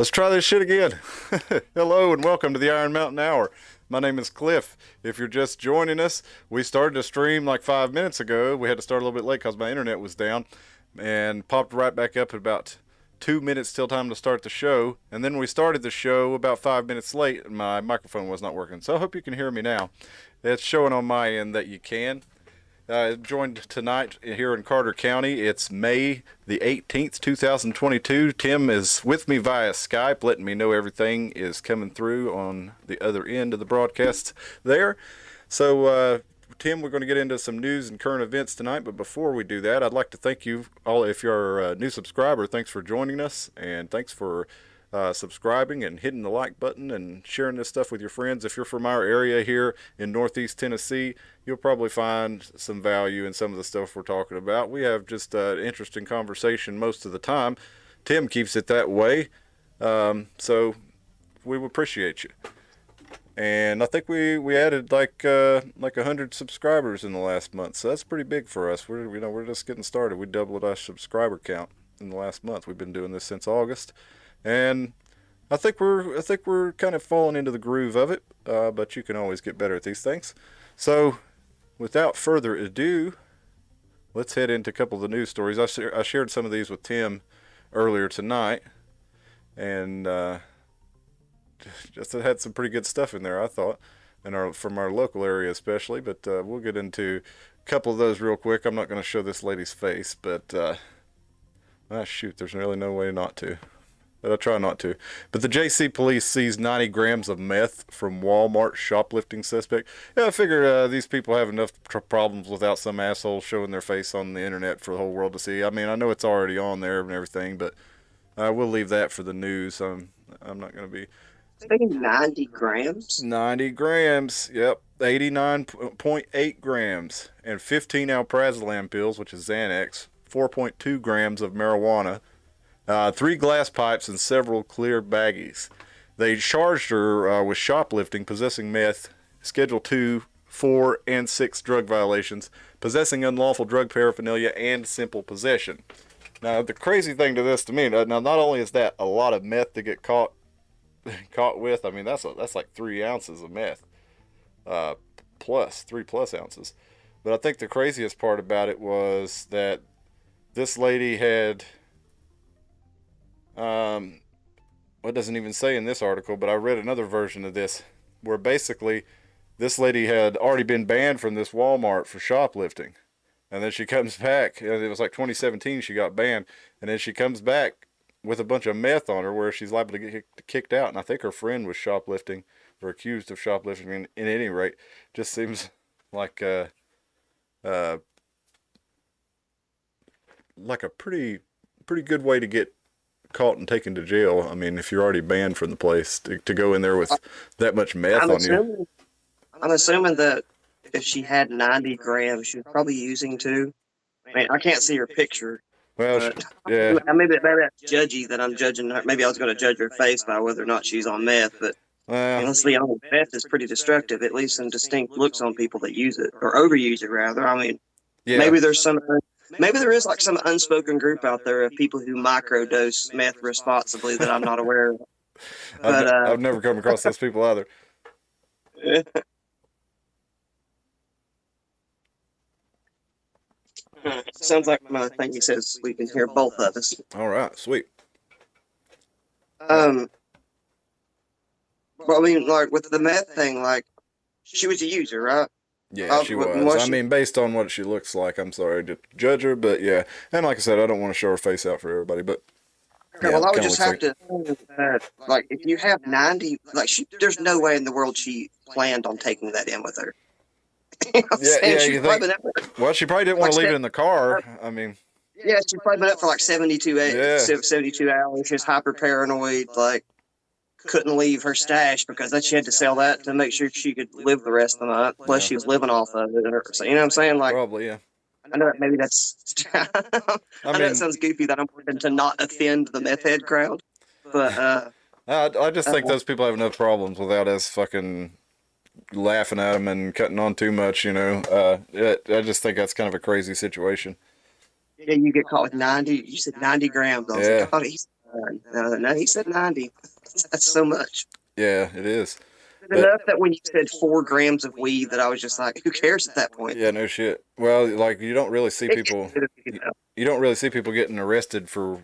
Let's try this shit again. Hello and welcome to the Iron Mountain Hour. My name is Cliff. If you're just joining us, we started to stream like 5 minutes ago. We had to start a little bit late because my internet was down and popped right back up at about 2 minutes till time to start the show. And then we started the show about 5 minutes late and my microphone was not working. So I hope you can hear me now. It's showing on my end that you can. Joined tonight here in Carter County. It's May the 18th, 2022. Tim is with me via Skype, letting me know everything is coming through on the other end of the broadcast there. So, Tim, we're going to get into some news and current events tonight, but before we do that, I'd like to thank you all. If you're a new subscriber, thanks for joining us, and thanks for subscribing and hitting the like button and sharing this stuff with your friends. If you're from our area here in Northeast Tennessee, you'll probably find some value in some of the stuff we're talking about. We have just an interesting conversation most of the time. Tim keeps it that way, so we appreciate you. And I think we added like 100 subscribers in the last month, so that's pretty big for us. We're just getting started. We doubled our subscriber count in the last month. We've been doing this since August. And I think we're kind of falling into the groove of it, but you can always get better at these things. So, without further ado, let's head into a couple of the news stories. I shared some of these with Tim earlier tonight, and just had some pretty good stuff in there, I thought, and from our local area especially. But we'll get into a couple of those real quick. I'm not going to show this lady's face, but shoot, there's really no way not to. But I try not to. But the JC police seized 90 grams of meth from Walmart shoplifting suspect. Yeah, I figure these people have enough problems without some asshole showing their face on the internet for the whole world to see. I mean, I know it's already on there and everything, but we'll leave that for the news. I'm not going to be... Saying 90 grams? 90 grams, yep. 89.8 grams. And 15 alprazolam pills, which is Xanax. 4.2 grams of marijuana. 3 glass pipes and several clear baggies. They charged her with shoplifting, possessing meth, Schedule 2, 4, and 6 drug violations, possessing unlawful drug paraphernalia, and simple possession. Now, the crazy thing to this to me, now not only is that a lot of meth to get caught with, I mean, that's like 3 ounces of meth, plus 3+ ounces. But I think the craziest part about it was that this lady had... it doesn't even say in this article, but I read another version of this where basically this lady had already been banned from this Walmart for shoplifting. And then she comes back, and it was like 2017 she got banned, and then she comes back with a bunch of meth on her where she's liable to get kicked out. And I think her friend was shoplifting or accused of shoplifting. In any rate, just seems like a pretty good way to get caught and taken to jail. I mean, if you're already banned from the place, to go in there with that much meth on you. I'm assuming that if she had 90 grams, she was probably using 2. I mean, I can't see her picture. Well, yeah. Maybe that's judgy that I'm judging her. Maybe I was going to judge her face by whether or not she's on meth, but honestly, meth is pretty destructive, at least in distinct looks on people that use it, or overuse it, rather. I mean, yeah. Maybe there is like some unspoken group out there of people who microdose meth responsibly that I'm not aware of. But I've never come across those people either. Sounds like my thing he says we can hear both of us. All right, sweet. Well, I mean, like with the meth thing, like she was a user, right? Yeah, she was. I mean, based on what she looks like, I'm sorry to judge her, but yeah. And like I said, I don't want to show her face out for everybody, but... Yeah, well, I would just have to... like, if you have 90... Like, there's no way in the world she planned on taking that in with her. You know what I'm saying? You think... Well, she probably didn't want to leave it in the car. I mean... Yeah, she's probably been up for like 72 hours. She's hyper paranoid, like... couldn't leave her stash because then she had to sell that to make sure she could live the rest of the night. Plus, she was living off of it. So, you know what I'm saying? Like, probably, yeah. I know that maybe that's... I know it sounds goofy that I'm working to not offend the meth head crowd, but... I just think those people have enough problems without us fucking laughing at them and cutting on too much, you know. I just think that's kind of a crazy situation. Yeah, you get caught with 90... You said 90 grams. I was like, No, he said 90. That's so much. Yeah, it is. Enough that when you said 4 grams of weed, that I was just like, who cares at that point? Yeah, no shit. Well, like you don't really see people. You don't really see people getting arrested for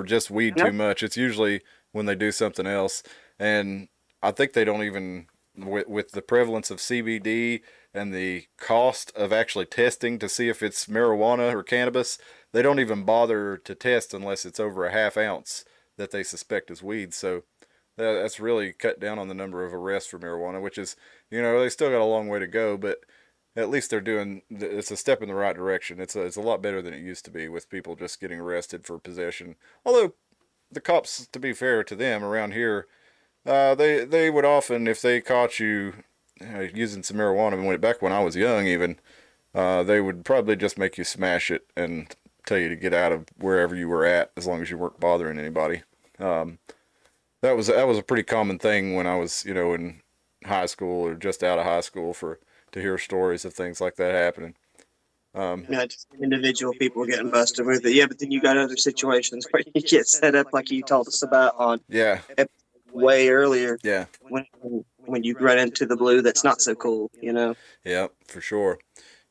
just weed too much. It's usually when they do something else, and I think they don't even with the prevalence of CBD and the cost of actually testing to see if it's marijuana or cannabis, they don't even bother to test unless it's over a half ounce that they suspect is weed. So that's really cut down on the number of arrests for marijuana, which is, they still got a long way to go, but at least they're doing, it's a step in the right direction. It's a lot better than it used to be with people just getting arrested for possession. Although the cops, to be fair to them around here, they would often, if they caught you using some marijuana, back when I was young even, they would probably just make you smash it and tell you to get out of wherever you were at as long as you weren't bothering anybody. That was a pretty common thing when I was, in high school or just out of high school to hear stories of things like that happening. Just individual people getting busted with it. Yeah, but then you got other situations where you get set up like you told us about on way earlier. Yeah. When you run into the blue that's not so cool, Yeah, for sure.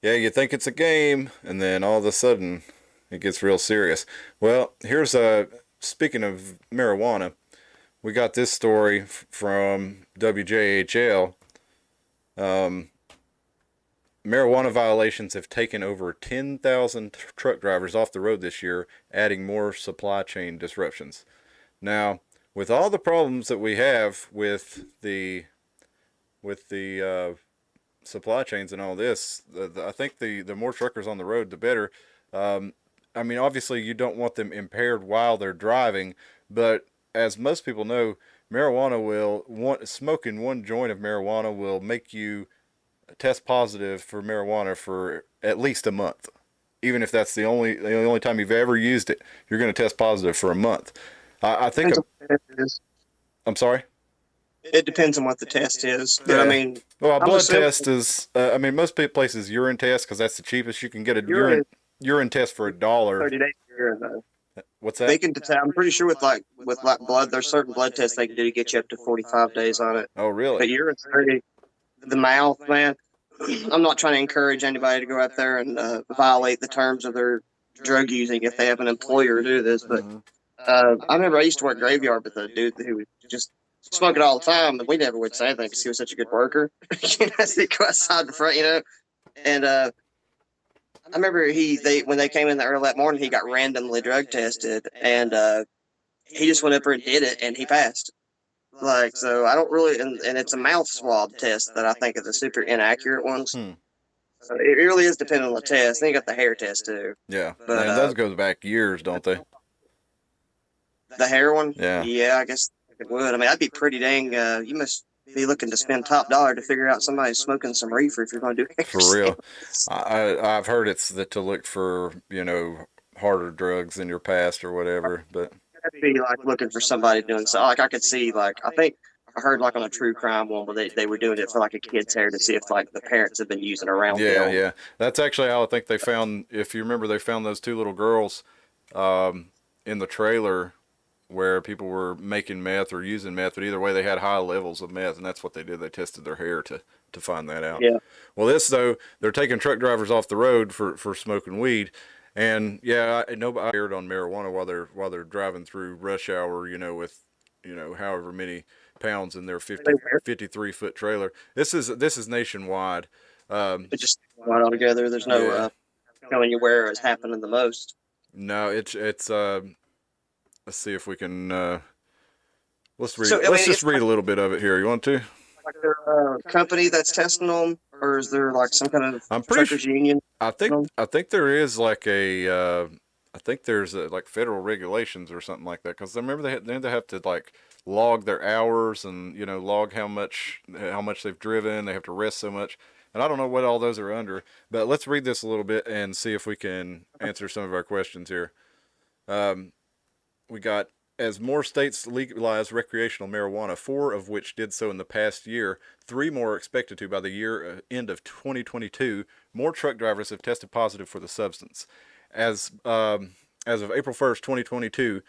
Yeah, you think it's a game, and then all of a sudden it gets real serious. Well, here's speaking of marijuana, we got this story from WJHL. Marijuana violations have taken over 10,000 truck drivers off the road this year, adding more supply chain disruptions. Now, with all the problems that we have with the supply chains and all this, I think the more truckers on the road, the better. I mean, obviously, you don't want them impaired while they're driving, but as most people know, smoking one joint of marijuana will make you test positive for marijuana for at least a month. Even if that's the only time you've ever used it, you're going to test positive for a month. I think. I'm sorry. It depends on what the test is, but yeah. I mean, well, a blood test is. Most places urine test because that's the cheapest. You can get a urine test for $1. 30 days urine though. What's that? They can detect. I'm pretty sure with blood, there's certain blood tests they can do to get you up to 45 days on it. Oh, really? But urine's 30. The mouth, man. I'm not trying to encourage anybody to go out there and violate the terms of their drug using if they have an employer do this. But I remember I used to work graveyard with a dude who would just smoke it all the time, and we never would say anything because he was such a good worker. He'd go outside the front, and I remember when they came in there early that morning, he got randomly drug tested, and he just went up there and did it, and he passed. So I don't really, and it's a mouth swab test that I think is a super inaccurate one. So it really is dependent on the test. Then you got the hair test too. Yeah, but those goes back years, don't they? The hair one? Yeah. Yeah, I guess it would. I mean, that'd be pretty dang. You must be looking to spend top dollar to figure out somebody's smoking some reefer if you're going to do hair. For real. I've heard it's to look for harder drugs in your past or whatever, but. That'd be like looking for somebody doing so. Like I could see, I think I heard on a true crime one where they were doing it for a kid's hair to see if the parents have been using around. Yeah. That's actually how I think they found. If you remember, they found those 2 little girls in the trailer where people were making meth or using meth. But either way, they had high levels of meth, and that's what they did. They tested their hair to find that out. Yeah. Well, they're taking truck drivers off the road for smoking weed. And nobody aired on marijuana while they're driving through rush hour, with, however many pounds in their 53-foot trailer. This is nationwide. It just right all together. There's no telling you where it's happening the most. No, it's let's see if we can let's read. Let's just read a little bit of it here. You want to? Like there a company that's testing them, or is there some kind of truckers union? I think there is I think there's federal regulations or something like that, because I remember they have to log their hours and log how much they've driven. They have to rest so much, and I don't know what all those are under. But let's read this a little bit and see if we can answer some of our questions here. We got, as more states legalize recreational marijuana, 4 of which did so in the past year, 3 more are expected to by the year end of 2022. More truck drivers have tested positive for the substance. As of April 1st, 2022,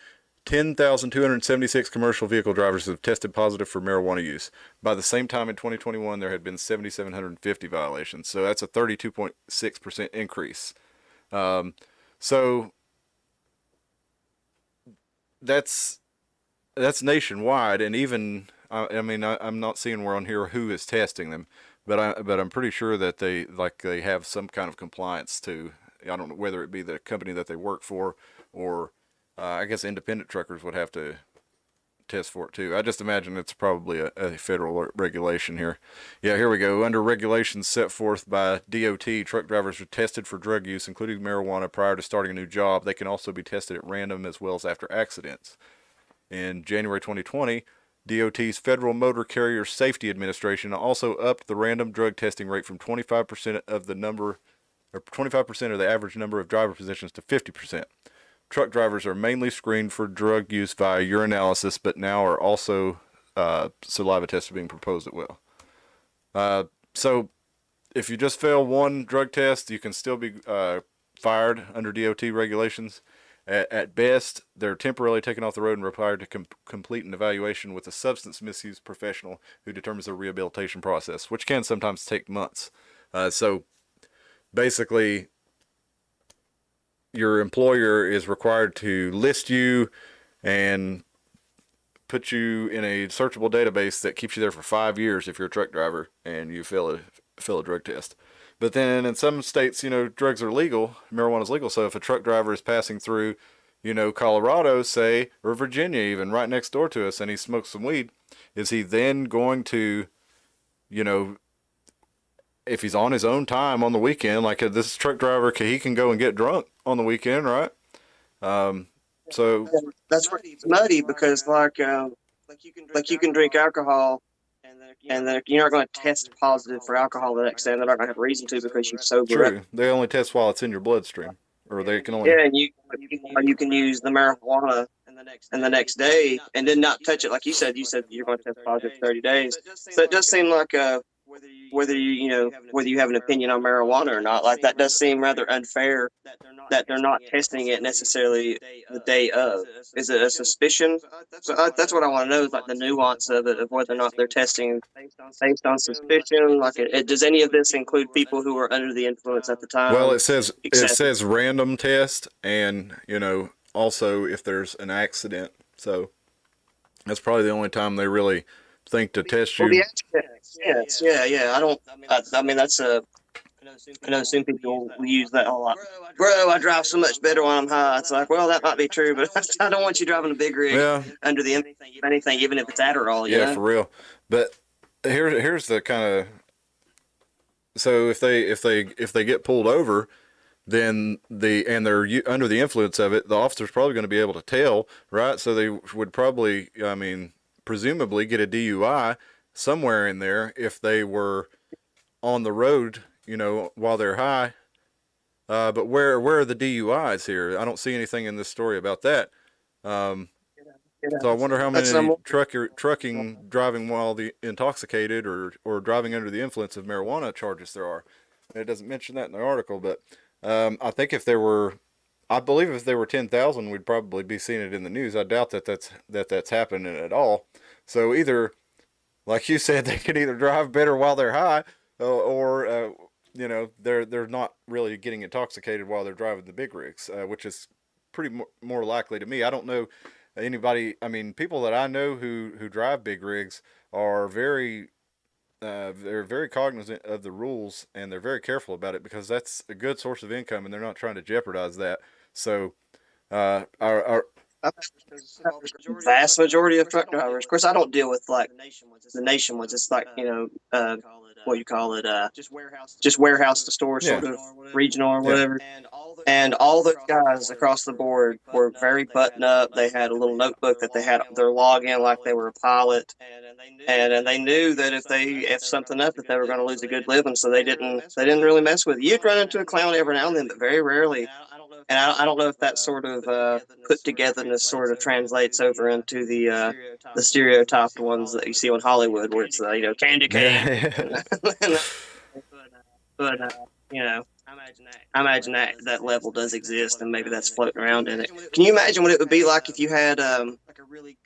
10,276 commercial vehicle drivers have tested positive for marijuana use. By the same time in 2021, there had been 7,750 violations. So that's a 32.6% increase. So that's nationwide, and even I'm not seeing where on here who is testing them, but I'm pretty sure that they have some kind of compliance to. I don't know whether it be the company that they work for, or I guess independent truckers would have to test for it too. I just imagine it's probably a federal regulation here. Yeah, here we go. Under regulations set forth by DOT, truck drivers are tested for drug use, including marijuana, prior to starting a new job. They can also be tested at random as well as after accidents. In January 2020, DOT's Federal Motor Carrier Safety Administration also upped the random drug testing rate from 25% of the number, or 25% of the average number of driver positions to 50%. Truck drivers are mainly screened for drug use via urinalysis, but now are also saliva tests are being proposed as well. So if you just fail one drug test, you can still be fired under DOT regulations. At best, they're temporarily taken off the road and required to complete an evaluation with a substance misuse professional who determines their rehabilitation process, which can sometimes take months. So basically, your employer is required to list you and put you in a searchable database that keeps you there for 5 years if you're a truck driver and you fail a drug test. But then in some states, drugs are legal, marijuana is legal. So if a truck driver is passing through, Colorado, say, or Virginia even, right next door to us, and he smokes some weed, is he then going to, if he's on his own time on the weekend, like this truck driver, he can go and get drunk on the weekend, right? So that's where it's muddy because you can drink alcohol, and then you're not going to test positive for alcohol the next day. They're not going to have a reason to because you're sober. True. They only test while it's in your bloodstream, or they can only. Yeah, and you can use the marijuana and the next day and then not touch it. Like you said you're going to test positive 30 days. So it does seem like whether you have an opinion on marijuana or not, like that does seem rather unfair that they're not testing it necessarily the day of. Is it a suspicion? So that's what I want to know, is like the nuance of it, of whether or not they're testing based on suspicion. Like, does any of this include people who were under the influence at the time? Well, it says random test, and also if there's an accident. So that's probably the only time they really think to test you. Well, I mean, that's a. I know some people will use that a lot. Bro, I drive so much better when I'm high. It's like, well, that might be true, but I don't want you driving a big rig under the anything, even if it's Adderall. Yeah, for real. But here's the kind of. So if they get pulled over, then they're under the influence of it, the officer's probably going to be able to tell, right? So they would probably, presumably get a DUI somewhere in there if they were on the road, while they're high. But where are the DUIs here? I don't see anything in this story about that. So I wonder how many trucking driving while intoxicated or driving under the influence of marijuana charges there are. And it doesn't mention that in the article, but I think I believe if there were 10,000, we'd probably be seeing it in the news. I doubt that's happening at all. So either, like you said, they can either drive better while they're high, or they're not really getting intoxicated while they're driving the big rigs, which is pretty more likely to me. I don't know anybody. I mean, people that I know who drive big rigs are they're very cognizant of the rules, and they're very careful about it because that's a good source of income, and they're not trying to jeopardize that. So, our vast majority of truck drivers. Of course, I don't deal with like the nation ones. It's like what you call it, just warehouse to store, sort of regional or whatever. And all the guys across the board were very buttoned up. They had a little notebook that they had their login like they were a pilot, and they knew that if they effed something up, that they were going to lose a good living. So they didn't really mess with it. You'd run into a clown every now and then, but very rarely. And I don't know if that sort of put togetherness sort of translates over into the stereotyped ones that you see in Hollywood, where it's candy cane. But I imagine that level does exist, and maybe that's floating around in it. Can you imagine what it would be like if you had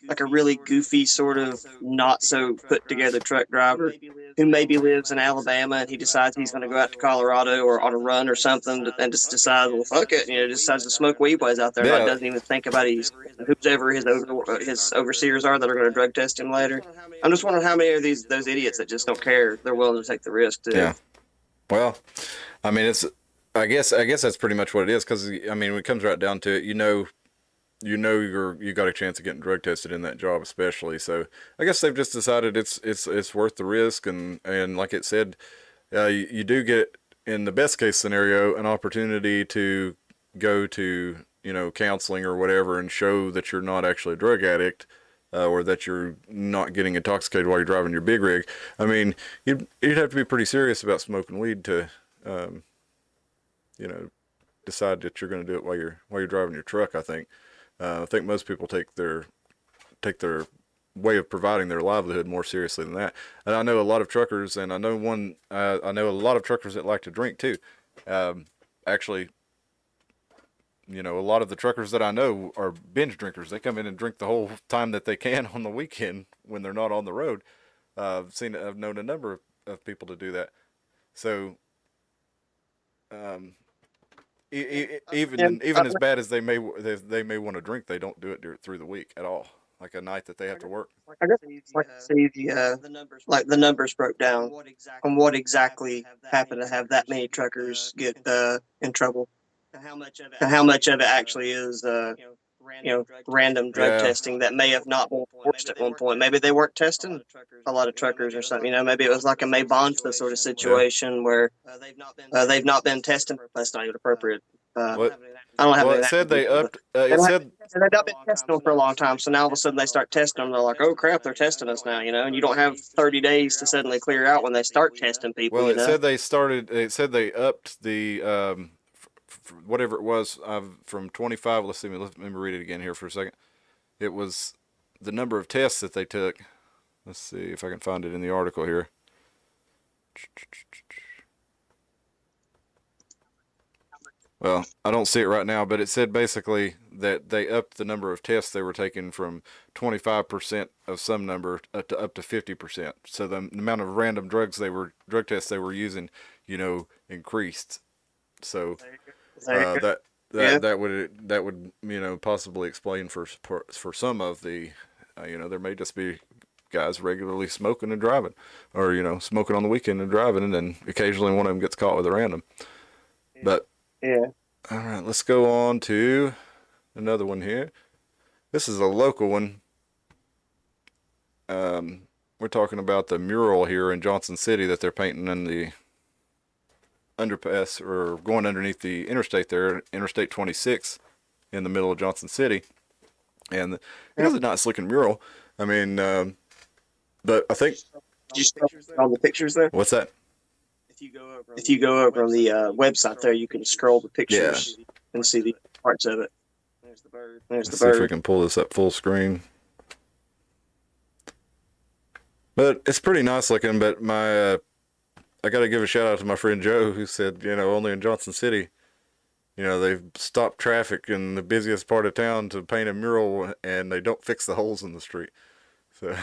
like a really goofy sort of not so put together truck driver who maybe lives in Alabama and he decides he's going to go out to Colorado or on a run or something and just decides, well, fuck it, just decides to smoke weed while he's out there, and like Yeah. doesn't even think about whoever his overseers are that are going to drug test him later. I'm just wondering how many of those idiots that just don't care, they're willing to take the risk too. Yeah. Well, I mean, I guess that's pretty much what it is. Because I mean, when it comes right down to it, you got a chance of getting drug tested in that job, especially. So I guess they've just decided it's worth the risk, and like it said, you do get, in the best case scenario, an opportunity to go to counseling or whatever and show that you're not actually a drug addict. Or that you're not getting intoxicated while you're driving your big rig. I mean, you'd have to be pretty serious about smoking weed to, decide that you're going to do it while you're driving your truck. I think most people take their way of providing their livelihood more seriously than that. And I know a lot of truckers, and I know a lot of truckers that like to drink too. Actually, a lot of the truckers that I know are binge drinkers. They come in and drink the whole time that they can on the weekend when they're not on the road. I've known a number of people to do that. So, even as bad as they may want to drink, they don't do it through the week at all. Like a night that they have to work. I guess like to see the numbers broke down on what exactly happened to have that many truckers get in trouble, and how much of it actually is random drug testing that may have not been forced at one point. Maybe they weren't testing a lot of truckers or something. Maybe it was like a May Bonta sort of situation where they've not been testing. That's not even appropriate. I don't have. Well, it said they upped. It said they've not been testing them for a long time, so now all of a sudden they start testing them. They're like, "Oh crap, they're testing us now," and you don't have 30 days to suddenly clear out when they start testing people. Well, it said they started. It said they upped the whatever it was from 25. Let me read it again here for a second. It was the number of tests that they took. Let's see if I can find it in the article here. Well, I don't see it right now, but it said basically that they upped the number of tests they were taking from 25% of some number up to 50%. So the amount of random drug tests they were using, increased. So that would possibly explain for some of the, there may just be guys regularly smoking and driving, or smoking on the weekend and driving, and then occasionally one of them gets caught with a random. But yeah. All right, let's go on to another one here. This is a local one. We're talking about the mural here in Johnson City that they're painting in the underpass, or going underneath the interstate there, Interstate 26, in the middle of Johnson City. And it is a nice looking mural. I mean, but I think. Did you see all the pictures there? What's that? If you go over on the website there, you can scroll the pictures and see the parts of it. There's the bird. Let's see if we can pull this up full screen. But it's pretty nice looking. But I got to give a shout out to my friend Joe, who said, only in Johnson City, they've stopped traffic in the busiest part of town to paint a mural, and they don't fix the holes in the street. So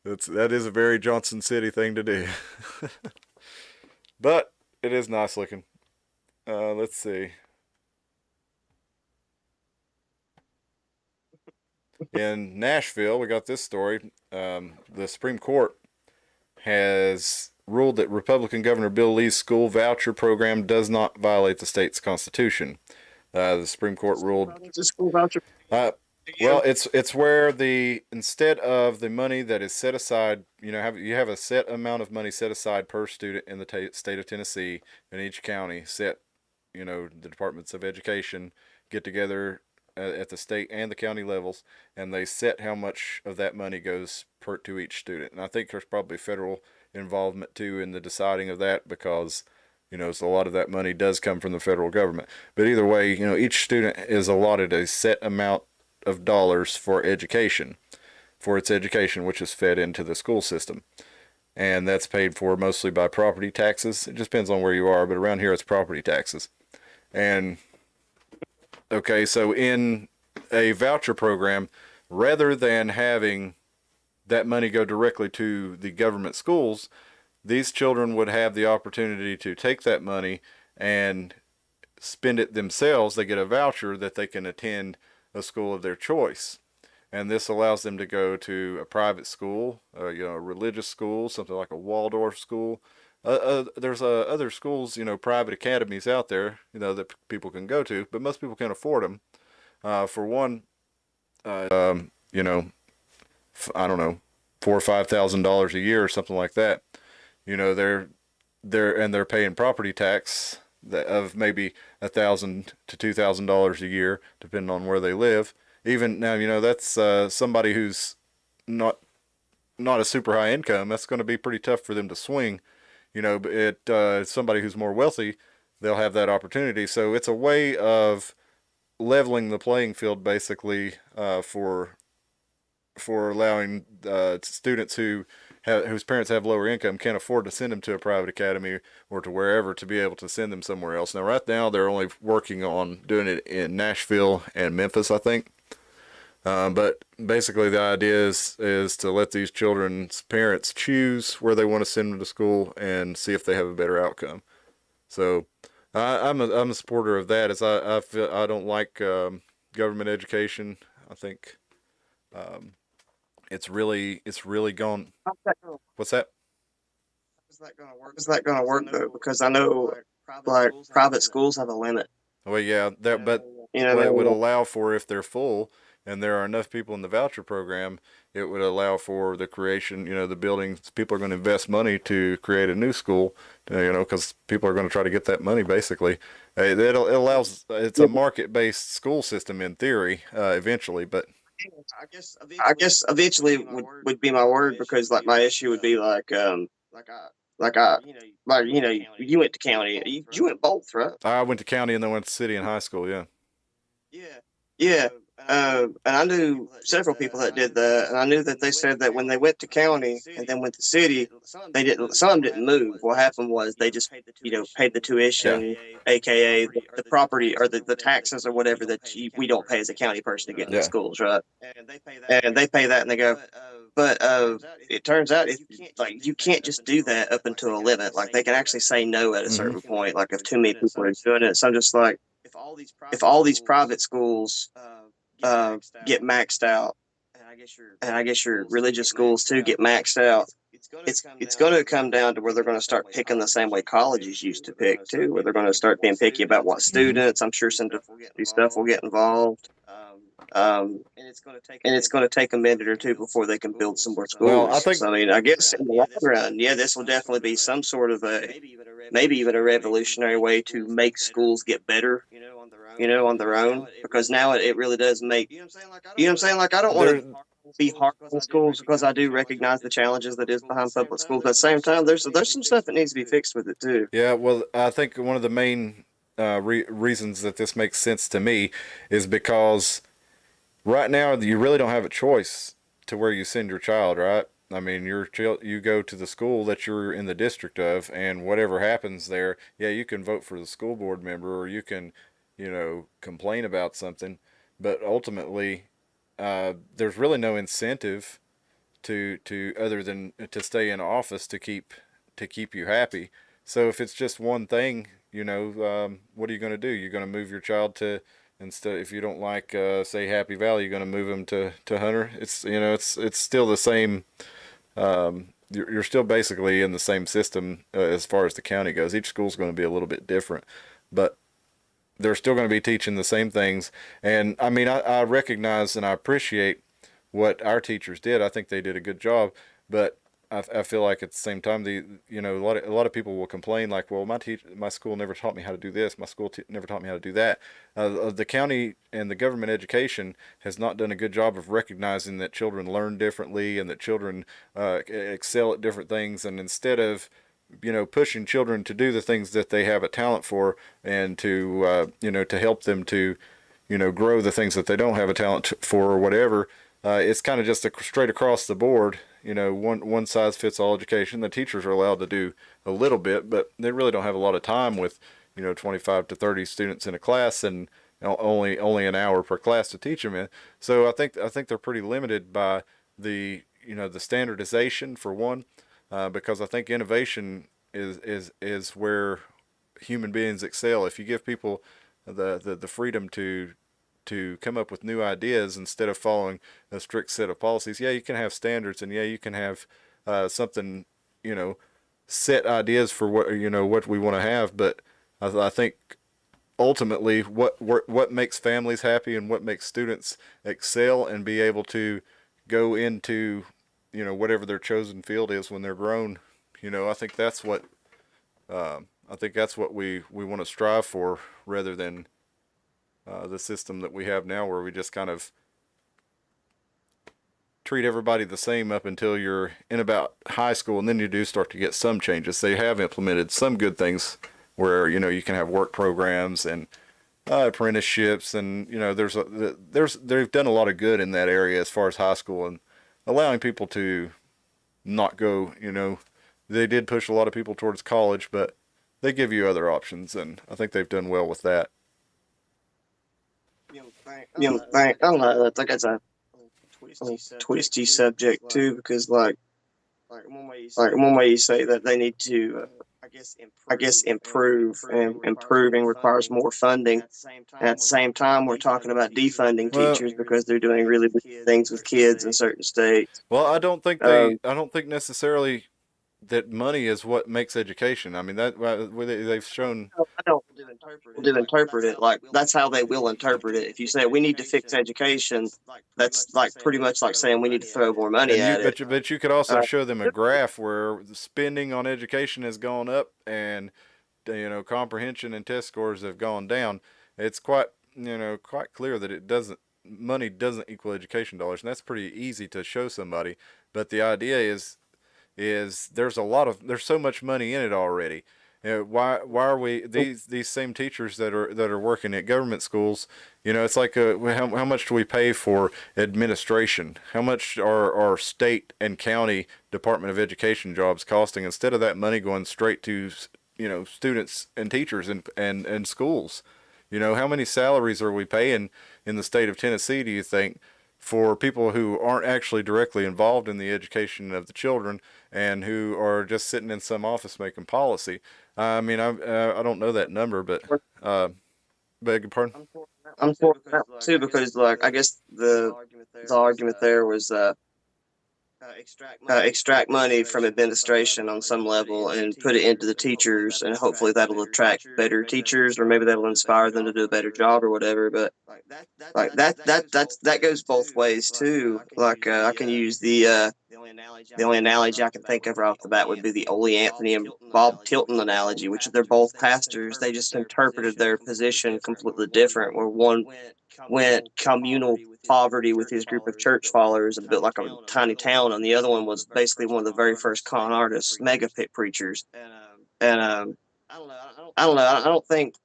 that is a very Johnson City thing to do. But it is nice looking. Let's see. In Nashville, we got this story. The Supreme Court has ruled that Republican Governor Bill Lee's school voucher program does not violate the state's constitution. The Supreme Court ruled. It's a school voucher. Well, it's where instead of the money that is set aside, you have a set amount of money set aside per student in the state of Tennessee, and each county set, the departments of education get together at the state and the county levels, and they set how much of that money goes to each student. And I think there's probably federal involvement too in the deciding of that, because so a lot of that money does come from the federal government. But either way, each student is allotted a set amount of dollars for its education, which is fed into the school system. and that's paid for mostly by property taxes. It just depends on where you are, but around here it's property taxes. And okay, so in a voucher program, rather than having that money go directly to the government schools, these children would have the opportunity to take that money and spend it themselves. They get a voucher that they can attend a school of their choice. And this allows them to go to a private school, a religious school, something like a Waldorf school. There's other schools, private academies out there, that people can go to, but most people can't afford them. For one, you know, I don't know, $4,000 or $5,000 a year or something like that. They're paying property tax of maybe $1,000 to $2,000 a year, depending on where they live. Even now, that's somebody who's not a super high income. That's going to be pretty tough for them to swing. But somebody who's more wealthy, they'll have that opportunity. So it's a way of leveling the playing field, basically, for allowing students whose parents have lower income, can't afford to send them to a private academy or to wherever, to be able to send them somewhere else. Now, right now, they're only working on doing it in Nashville and Memphis, I think. But basically, the idea is to let these children's parents choose where they want to send them to school and see if they have a better outcome. So, I'm a supporter of that. As I feel I don't like government education. I think it's really gone. What's that? Is that going to work though? Because I know like private schools have a limit. Well, yeah, but You know, what it would allow for, if they're full and there are enough people in the voucher program, it would allow for the creation, the buildings. People are going to invest money to create a new school, because people are going to try to get that money, basically. It allows, it's a market-based school system in theory, eventually, but I guess eventually would be my word, because like my issue would be like I like you went to county, you went both, right? I went to county and then went to city in high school, yeah. Yeah. And I knew several people that did that, and I knew that they said that when they went to county and then went to city, some didn't move. What happened was they just, paid the Yeah. tuition, aka the property or the taxes or whatever that we don't pay as a county person to get into Yeah. schools, right? And they pay that and they go, but it turns out like you can't just do that up until a limit. Like they can actually say no at a certain point. Like if too many people are doing it, so I'm just like, if all these private schools get maxed out, and I guess your religious schools too get maxed out, it's going to come down to where they're going to start picking the same way colleges used to pick too, where they're going to start being picky about what students. I'm sure some stuff will get involved. And it's going to take a minute or two before they can build some more Well, I schools. think So, I mean, I guess in the long run, yeah, this will definitely be some sort of maybe even a revolutionary way to make schools get better, on their own, because now it really does make, what I'm saying? Like, I don't want there, to be hard on schools, because I do recognize the challenges that is behind public schools. But at the same time, there's some stuff that needs to be fixed with it too. yeah, well, I think one of the main reasons that this makes sense to me is because right now you really don't have a choice to where you send your child, right? I mean, you go to the school that you're in the district of, and whatever happens there, yeah, you can vote for the school board member, or you can, complain about something, but ultimately, there's really no incentive to other than to stay in office to keep you happy. So if it's just one thing, what are you going to do? You're going to move your child to, instead, if you don't like say Happy Valley, you're going to move them to Hunter. It's still the same. You're still basically in the same system as far as the county goes. Each school's going to be a little bit different, but they're still going to be teaching the same things. And I mean, I recognize and I appreciate what our teachers did. I think they did a good job, but I feel like at the same time, a lot of people will complain like, well, my school never taught me how to do this. My school never taught me how to do that. The county and the government education has not done a good job of recognizing that children learn differently and that children excel at different things. And instead of pushing children to do the things that they have a talent for, and to to help them to grow the things that they don't have a talent for, or whatever, it's kind of just a straight across the board. One size fits all education. The teachers are allowed to do a little bit, but they really don't have a lot of time with 25 to 30 students in a class, and only an hour per class to teach them in. So I think they're pretty limited by the standardization for one, because I think innovation is where human beings excel. If you give people the freedom to come up with new ideas instead of following a strict set of policies. Yeah, you can have standards, and yeah, you can have something, set ideas for what we want to have. But I think ultimately, what makes families happy and what makes students excel and be able to go into whatever their chosen field is when they're grown. I think that's what we want to strive for, rather than the system that we have now, where we just kind of treat everybody the same up until you're in about high school, and then you do start to get some changes. They have implemented some good things where you can have work programs and apprenticeships, and they've done a lot of good in that area as far as high school, and allowing people to not go. They did push a lot of people towards college, but they give you other options, and I think they've done well with that. I don't know. I think it's a twisty subject too, because one way you say that they need to, I guess, improve, and improving requires more funding. And at the same time, we're talking about defunding Well, teachers because they're doing really good things with kids in certain states. well, I don't think necessarily that money is what makes education. I mean, they've shown. I don't do interpret it like that's how they will interpret it. If you say we need to fix education, that's like pretty much like saying we need to throw more money And at it. but you could also Uh, show them a graph where the spending on education has gone up, and comprehension and test scores have gone down. It's quite clear that it doesn't money doesn't equal education dollars, and that's pretty easy to show somebody. But the idea is there's so much money in it already. Why are we these same teachers that are working at government schools? It's like how much do we pay for administration? How much are our state and county Department of Education jobs costing? Instead of that money going straight to students and teachers and schools. How many salaries are we paying in the state of Tennessee, do you think, for people who aren't actually directly involved in the education of the children, and who are just sitting in some office making policy? I mean, I don't know that number, but beg your pardon. I'm for that too because, like, I guess the argument there was extract money from administration on some level and put it into the teachers, and hopefully that'll attract better teachers, or maybe that'll inspire them to do a better job or whatever. But like that goes both ways too. Like I can use the only analogy I can think of right off the bat would be the Ole Anthony and Bob Tilton analogy, which they're both pastors. They just interpreted their position completely different. Where one went communal poverty with his group of church followers and built like a tiny town, and the other one was basically one of the very first con artists, mega pit preachers. And I don't know. I don't think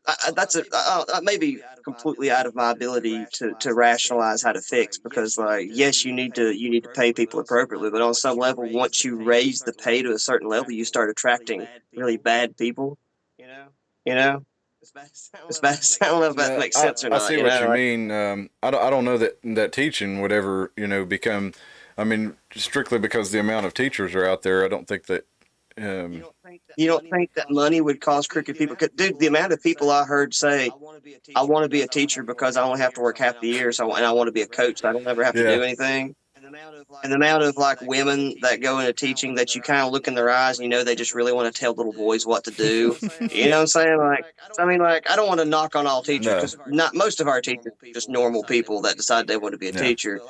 that may be completely out of my ability to rationalize how to fix, because like yes, you need to pay people appropriately, but on some level, once you raise the pay to a certain level, you start attracting really bad people. You know, it's bad. I don't know if that Yeah, makes I, sense or I not. see You what know, you like, mean. I don't know that teaching would ever become. I mean, strictly because the amount of teachers are out there, I don't think that. Um, you don't think that money would cause crooked people? 'Cause, dude, the amount of people I heard say, "I want to be a teacher because I only have to work half the year, so and I want to be a coach, so I don't ever have to yeah, do anything." And the amount of like women that go into teaching that you kind of look in their eyes and they just really want to tell little boys what to do. You know what I'm saying? Like, so, I mean, like, I don't want to knock on all teachers no, because not most of our teachers are just normal people that decide they want to be a yeah, teacher.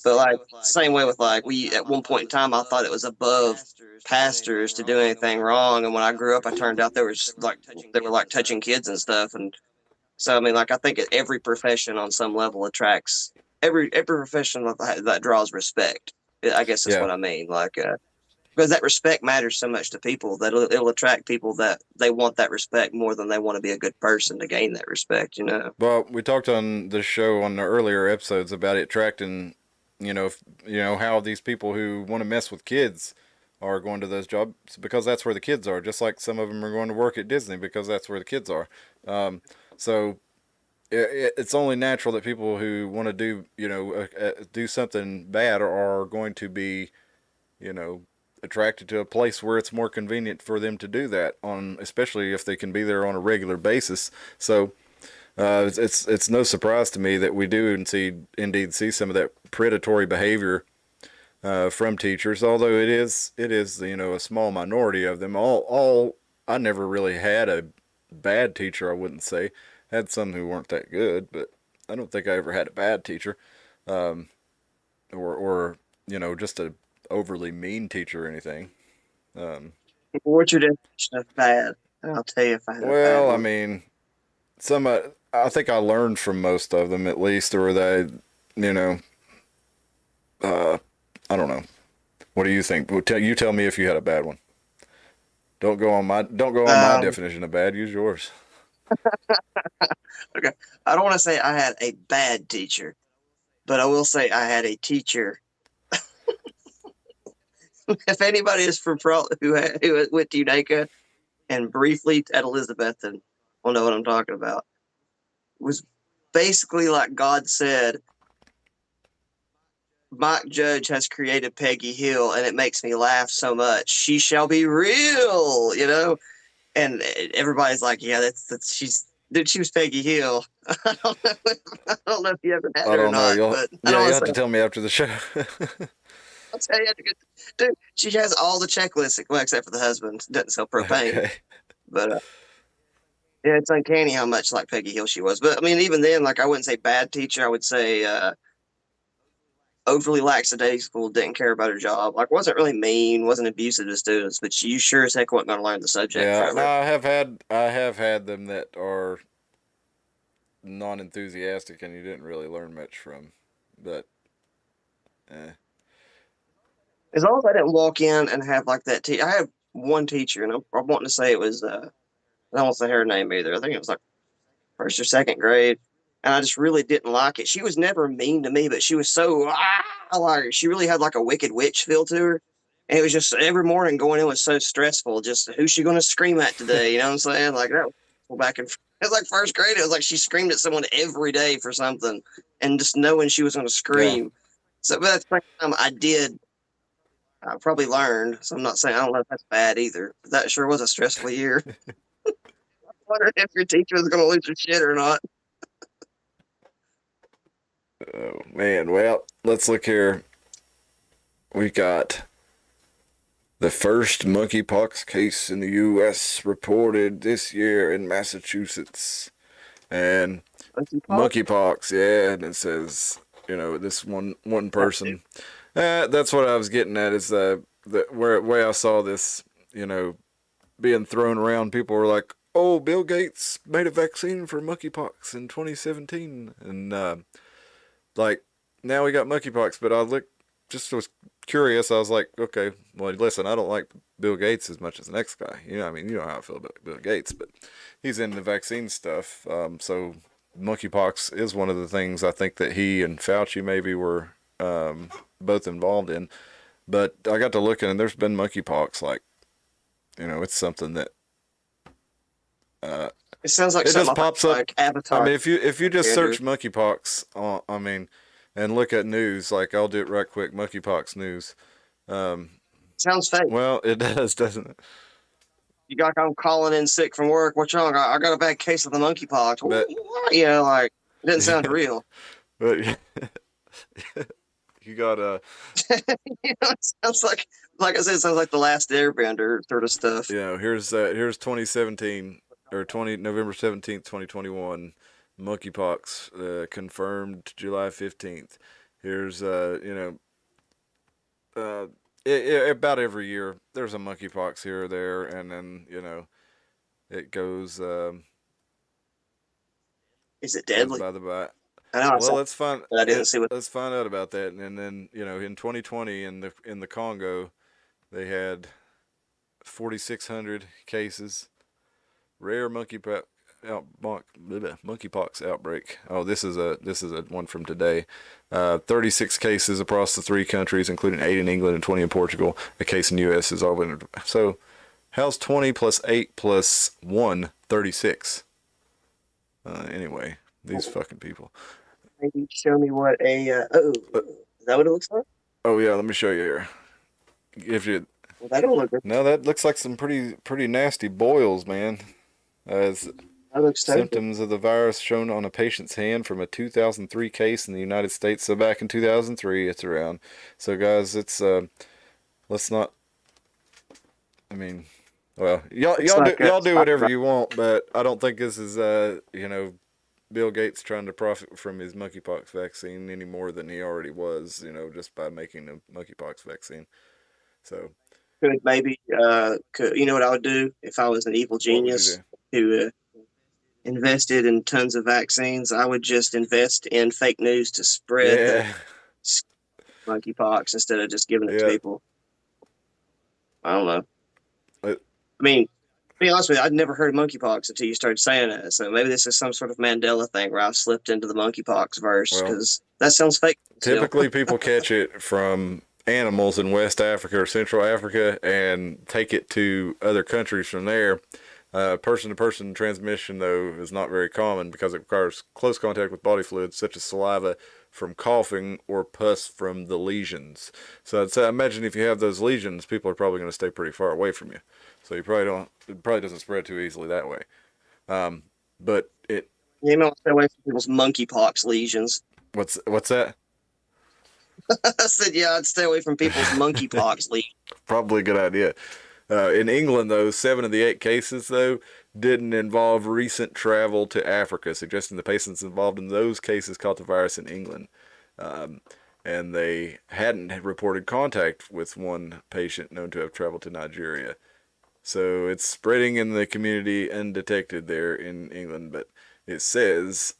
But like, same way with like, we at one point in time, I thought it was above pastors to do anything wrong. And when I grew up, I turned out there was like they were like touching kids and stuff. And so I mean, like, I think every profession on some level attracts every profession that draws respect. I guess that's yeah. what I mean. Like, because that respect matters so much to people that it'll attract people that they want that respect more than they want to be a good person to gain that respect, you know. Well, we talked on the show on the earlier episodes about it attracting, how these people who want to mess with kids are going to those jobs because that's where the kids are. Just like some of them are going to work at Disney because that's where the kids are. So it's only natural that people who want to do something bad are going to be, you know, attracted to a place where it's more convenient for them to do that on, especially if they can be there on a regular basis. So it's no surprise to me that we do indeed see some of that predatory behavior from teachers, although it is a small minority of them. All I never really had a bad teacher. I wouldn't say. Had some who weren't that good, but I don't think I ever had a bad teacher, or just a overly mean teacher or anything. What's your definition of bad? And I'll tell you if I had a bad Well, I one. mean, some I think I learned from most of them at least, or they, you know, I don't know. What do you think? You tell me if you had a bad one. Don't go on my Um, definition of bad. Use yours. okay, I don't want to say I had a bad teacher, but I will say I had a teacher. If anybody is from who went to Unica and briefly at Elizabethton, will know what I'm talking about. It was basically like God said, Mike Judge has created Peggy Hill, and it makes me laugh so much. She shall be real, you know. And everybody's like, "Yeah, that's she was Peggy Hill." I don't know if you ever had I her or don't know. not, but I Yeah, don't you want have to to say. tell me after the show. I'll tell you, dude. She has all the checklists, well, except for the husband doesn't sell propane. Okay. But yeah, it's uncanny how much like Peggy Hill she was. But I mean, even then, like I wouldn't say bad teacher. I would say overly lackadaisical, didn't care about her job. Like wasn't really mean, wasn't abusive to students, but you sure as heck wasn't going to learn the subject Yeah. from No, her. I have had them that are non-enthusiastic, and you didn't really learn much from. But eh. As long as I didn't walk in and have like that. I had one teacher, and I'm wanting to say it was. I don't want to say her name either. I think it was like first or second grade, and I just really didn't like it. She was never mean to me, but she was so like she really had like a wicked witch feel to her. And it was just every morning going in was so stressful. Just who's she going to scream at today? You know what I'm saying? Like that. Back and it was like first grade. It was like she screamed at someone every day for something, and just knowing she was going to Yeah. scream. So, but at the same time, I probably learned. So I'm not saying I don't know if that's bad either. But that sure was a stressful year. I wondered if your teacher was going to lose her shit or not. Oh man. Well, let's look here. We got the first monkeypox case in the U.S. reported this year in Massachusetts, and monkeypox. Yeah, and it says this one person. That's what I was getting at. Is the way I saw this, being thrown around. People were like, "Oh, Bill Gates made a vaccine for monkeypox in 2017," and like now we got monkeypox. But I just was curious. I was like, okay, well, listen, I don't like Bill Gates as much as the next guy. I mean, you know how I feel about Bill Gates, but he's into vaccine stuff. So monkeypox is one of the things I think that he and Fauci maybe were both involved in. But I got to looking, and there's been monkeypox. Like, it's something that It sounds like it something just pops up. like I Avatar. mean, if you just Andrew. search monkeypox, I mean, and look at news, like I'll do it right quick. Monkeypox news. Sounds fake. Well, it does, doesn't it? You got I'm calling in sick from work. What's wrong? I got a bad case of the monkeypox. But Like it didn't sound yeah, real. but you got It sounds like I said, it sounds like the last Airbender sort of stuff. here's 2017 or November 17th, 2021, monkeypox confirmed July 15th. Here's uh, about every year there's a monkeypox here or there, and then it goes Is it goes deadly? by the by. I know I Well, saw, but I didn't see what. let's find out about that. And then in 2020 in the Congo, They had 4,600 cases. Rare monkeypox outbreak. Oh, this is a one from today. 36 cases across the 3 countries, including 8 in England and 20 in Portugal. A case in the U.S. is all been. So, how's 20 plus 8 plus 1 36? Anyway, these fucking people. Maybe show me what is that what it looks like? Oh yeah, let me show you here. If you. Well, that don't look good. No, that looks like some pretty nasty boils, man. As That looks symptoms of the virus shown on a patient's hand from a 2003 case in the United States. So back in 2003, it's around. So guys, it's let's not. I mean, well, y'all do whatever you want, but I don't think this is Bill Gates trying to profit from his monkeypox vaccine any more than he already was, just by making the monkeypox vaccine. So could maybe you know what I would do if I was an evil genius who invested in tons of vaccines? I would just invest in fake news to spread the monkeypox instead of just giving it to people. I don't know. I mean, to be honest with you, I'd never heard of monkeypox until you started saying it. So maybe this is some sort of Mandela thing where I've slipped into the monkeypox verse because that sounds fake. Typically, people catch it from animals in West Africa or Central Africa and take it to other countries from there. Person-to-person transmission, though, is not very common because it requires close contact with body fluids such as saliva from coughing or pus from the lesions. So I'd say, imagine if you have those lesions, people are probably going to stay pretty far away from you. So it probably doesn't spread too easily that way. But it. You might stay away from people's monkeypox lesions. What's that? I said, yeah, I'd stay away from people's monkeypox lesions. Probably a good idea. In England, though, 7 of the 8 cases, though, didn't involve recent travel to Africa, suggesting the patients involved in those cases caught the virus in England. And they hadn't reported contact with one patient known to have traveled to Nigeria. So it's spreading in the community undetected there in England, but it says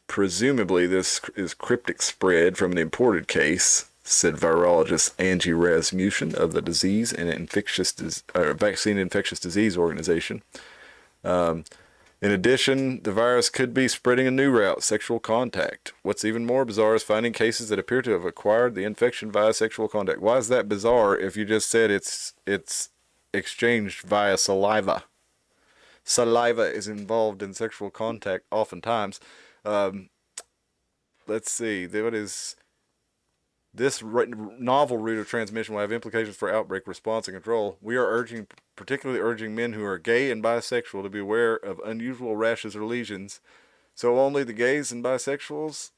presumably this is cryptic spread from an imported case, said virologist Angie Rasmussen of the Disease and Vaccine Infectious Disease Organization. In addition, the virus could be spreading a new route, sexual contact. What's even more bizarre is finding cases that appear to have acquired the infection via sexual contact. Why is that bizarre if you just said it's exchanged via saliva? Saliva is involved in sexual contact oftentimes. Let's see. What is this novel route of transmission will have implications for outbreak response and control. We are particularly urging men who are gay and bisexual to be aware of unusual rashes or lesions. So only the gays and bisexuals?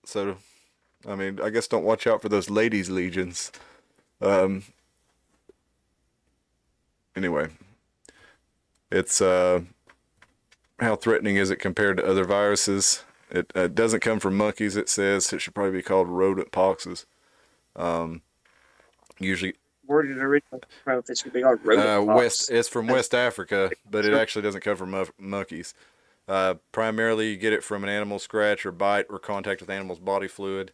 So, I mean, I guess don't watch out for those ladies' legions. Anyway, it's how threatening is it compared to other viruses? It doesn't come from monkeys, it says. It should probably be called rodent poxes. Usually. Where did it originally come from? If it should be called rodent pox. It's from West Africa, but it actually doesn't come from monkeys. Primarily, you get it from an animal scratch or bite or contact with animal's body fluid.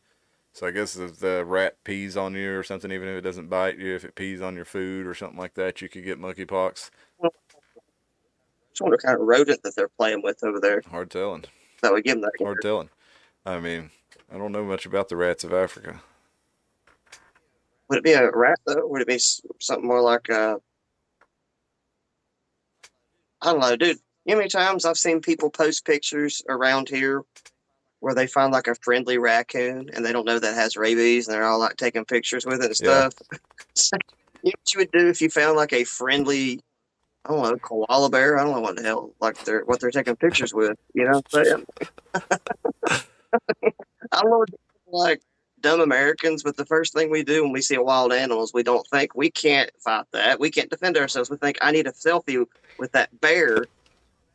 So I guess if the rat pees on you or something, even if it doesn't bite you, if it pees on your food or something like that, you could get monkeypox. I just wonder what kind of rodent that they're playing with over there. Hard telling. That would give them that. Hard telling. I mean, I don't know much about the rats of Africa. Would it be a rat, though? Would it be something more like I don't know, dude. You know how many times I've seen people post pictures around here where they find like a friendly raccoon and they don't know that has rabies and they're all like taking pictures with it and stuff. Yeah. You know what you would do if you found like a friendly, I don't know, koala bear? I don't know what the hell what they're taking pictures with. You know what I'm saying? I don't know, like dumb Americans, but the first thing we do when we see a wild animal is we don't think we can't fight that. We can't defend ourselves. We think I need a selfie with that bear.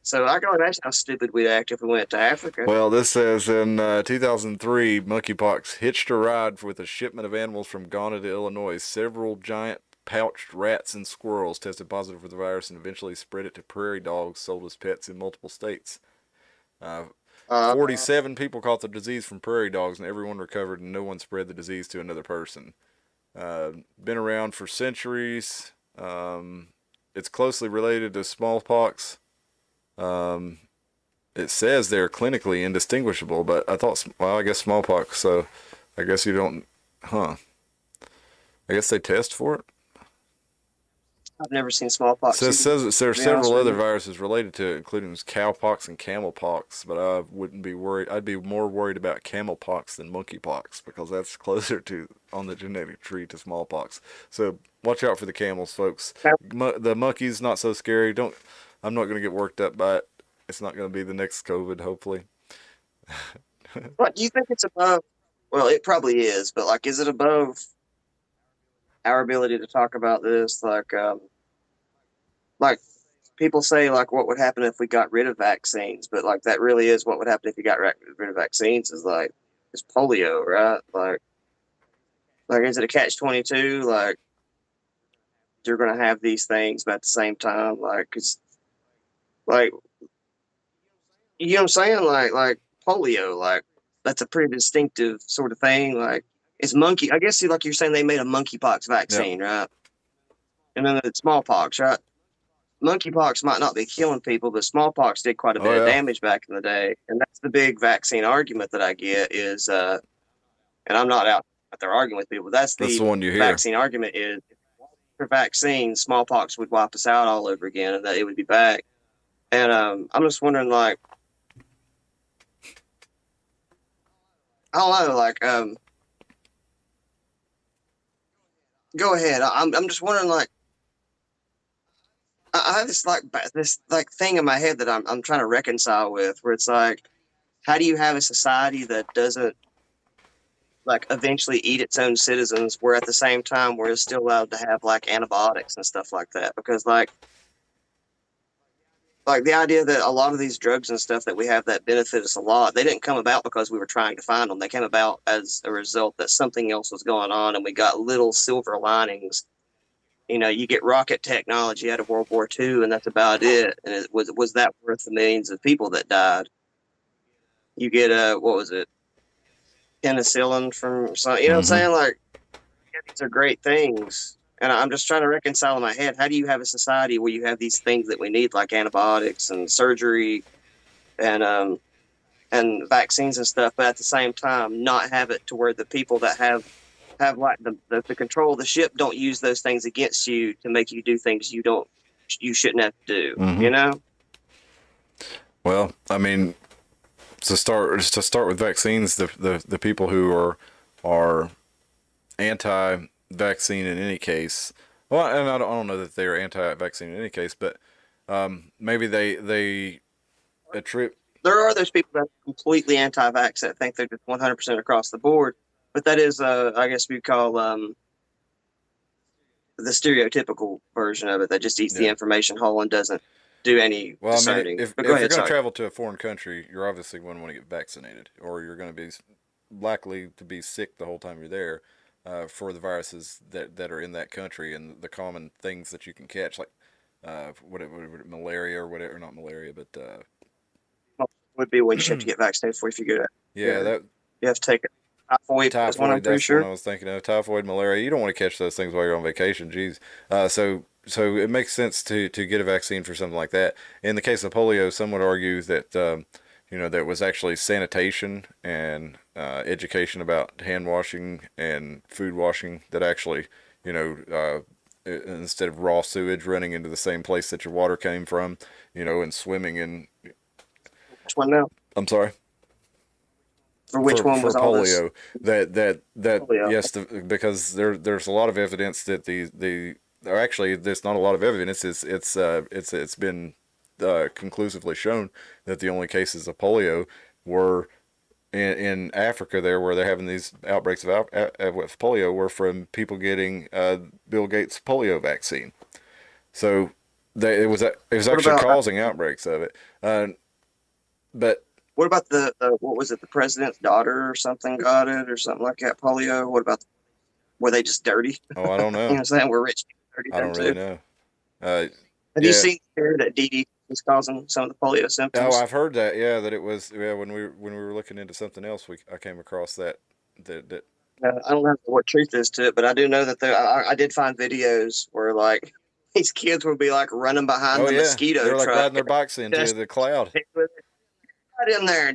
So I can imagine how stupid we'd act if we went to Africa. Well, this says in 2003, monkeypox hitched a ride with a shipment of animals from Ghana to Illinois. Several giant pouched rats and squirrels tested positive for the virus and eventually spread it to prairie dogs sold as pets in multiple states. Uh, 47 people caught the disease from prairie dogs, and everyone recovered, and no one spread the disease to another person. Been around for centuries. It's closely related to smallpox. Um, it says they're clinically indistinguishable, but I thought, well, I guess smallpox, so I guess you don't, huh? I guess they test for it. I've never seen smallpox either, Says that there are to be honest several with other you. viruses related to it, including cowpox and camelpox, but I wouldn't be worried. I'd be more worried about camelpox than monkeypox because that's closer to on the genetic tree to smallpox. So watch out for the camels, folks. The monkeys not so scary. Don't. I'm not going to get worked up by it. It's not going to be the next COVID, hopefully. What do you think it's above? Well, it probably is, but like, is it above our ability to talk about this? Like people say, like, what would happen if we got rid of vaccines? But like, that really is what would happen if you got rid of vaccines. Is like, it's polio, right? Like, is it a catch-22? Like, you're gonna have these things, but at the same time, like, it's like, you know what I'm saying? Like polio, like that's a pretty distinctive sort of thing. Like, it's monkey. I guess like you're saying they made a monkeypox Yeah. vaccine, right? And then it's smallpox, right? Monkeypox might not be killing people, but smallpox did quite a Oh bit of yeah. damage back in the day. And that's the big vaccine argument that I get is, and I'm not out there arguing with people. That's That's the the one you hear. vaccine argument is for vaccines, smallpox would wipe us out all over again, and that it would be back. And I'm just wondering, like, I don't know, like, go ahead. I'm just wondering, like, I have this like thing in my head that I'm trying to reconcile with, where it's like, how do you have a society that doesn't like eventually eat its own citizens, where at the same time we're still allowed to have like antibiotics and stuff like that? Because like the idea that a lot of these drugs and stuff that we have that benefit us a lot, they didn't come about because we were trying to find them. They came about as a result that something else was going on, and we got little silver linings. You know, you get rocket technology out of World War II, and that's about it. And it was that worth the millions of people that died? You get what was it, penicillin from some, you know what I'm Mm-hmm. saying? Like, yeah, these are great things. And I'm just trying to reconcile in my head, how do you have a society where you have these things that we need, like antibiotics and surgery and vaccines and stuff, but at the same time not have it to where the people that have like the control of the ship don't use those things against you to make you do things you shouldn't have to do, Mm-hmm. you know? Well, I mean, to start with vaccines, the people who are anti-vaccine in any case. Well, and I don't know that they are anti-vaccine in any case, but maybe they attribute. There are those people that are completely anti-vax that think they're just 100% across the board, but that is, I guess we call the stereotypical version of it that just eats the Yeah. information whole and doesn't do any Well, I mean, discerning. if But go if you're ahead, going to sorry. travel to a foreign country, you're obviously going to want to get vaccinated, or you're going to be likely to be sick the whole time you're there. For the viruses that are in that country and the common things that you can catch, like malaria or whatever, not malaria, but Would be when you have to get vaccinated for if you get it. yeah, Yeah, that you have to take it. Typhoid is one, I'm typhoid. pretty That's the one sure. I was thinking of. Typhoid, malaria. You don't want to catch those things while you're on vacation. Jeez. So it makes sense to get a vaccine for something like that. In the case of polio, some would argue that that was actually sanitation and education about hand washing and food washing that actually instead of raw sewage running into the same place that your water came from, and swimming in. Which one now? I'm sorry. For which for one for was all this? polio that Polio. yes because there's a lot of evidence that the or actually there's not a lot of evidence it's been conclusively shown that the only cases of polio were in Africa there where they're having these outbreaks with polio were from people getting Bill Gates polio vaccine. So it was What actually about causing outbreaks of it, but what about the what was it? The president's daughter or something got it or something like that. Polio. What about were they just dirty? You oh, I don't know know. what I'm saying? We're rich people dirty I then don't really too. know. Uh, Have you yeah. seen here that Dee Dee? was causing some of the polio Oh, symptoms. I've heard that. Yeah, that it was. Yeah, when we were looking into something else, I came across that. That. I don't know what truth is to it, but I do know that I did find videos where like these kids would be like running behind Oh the yeah, they mosquito were like truck riding their bikes into just the cloud. right in there,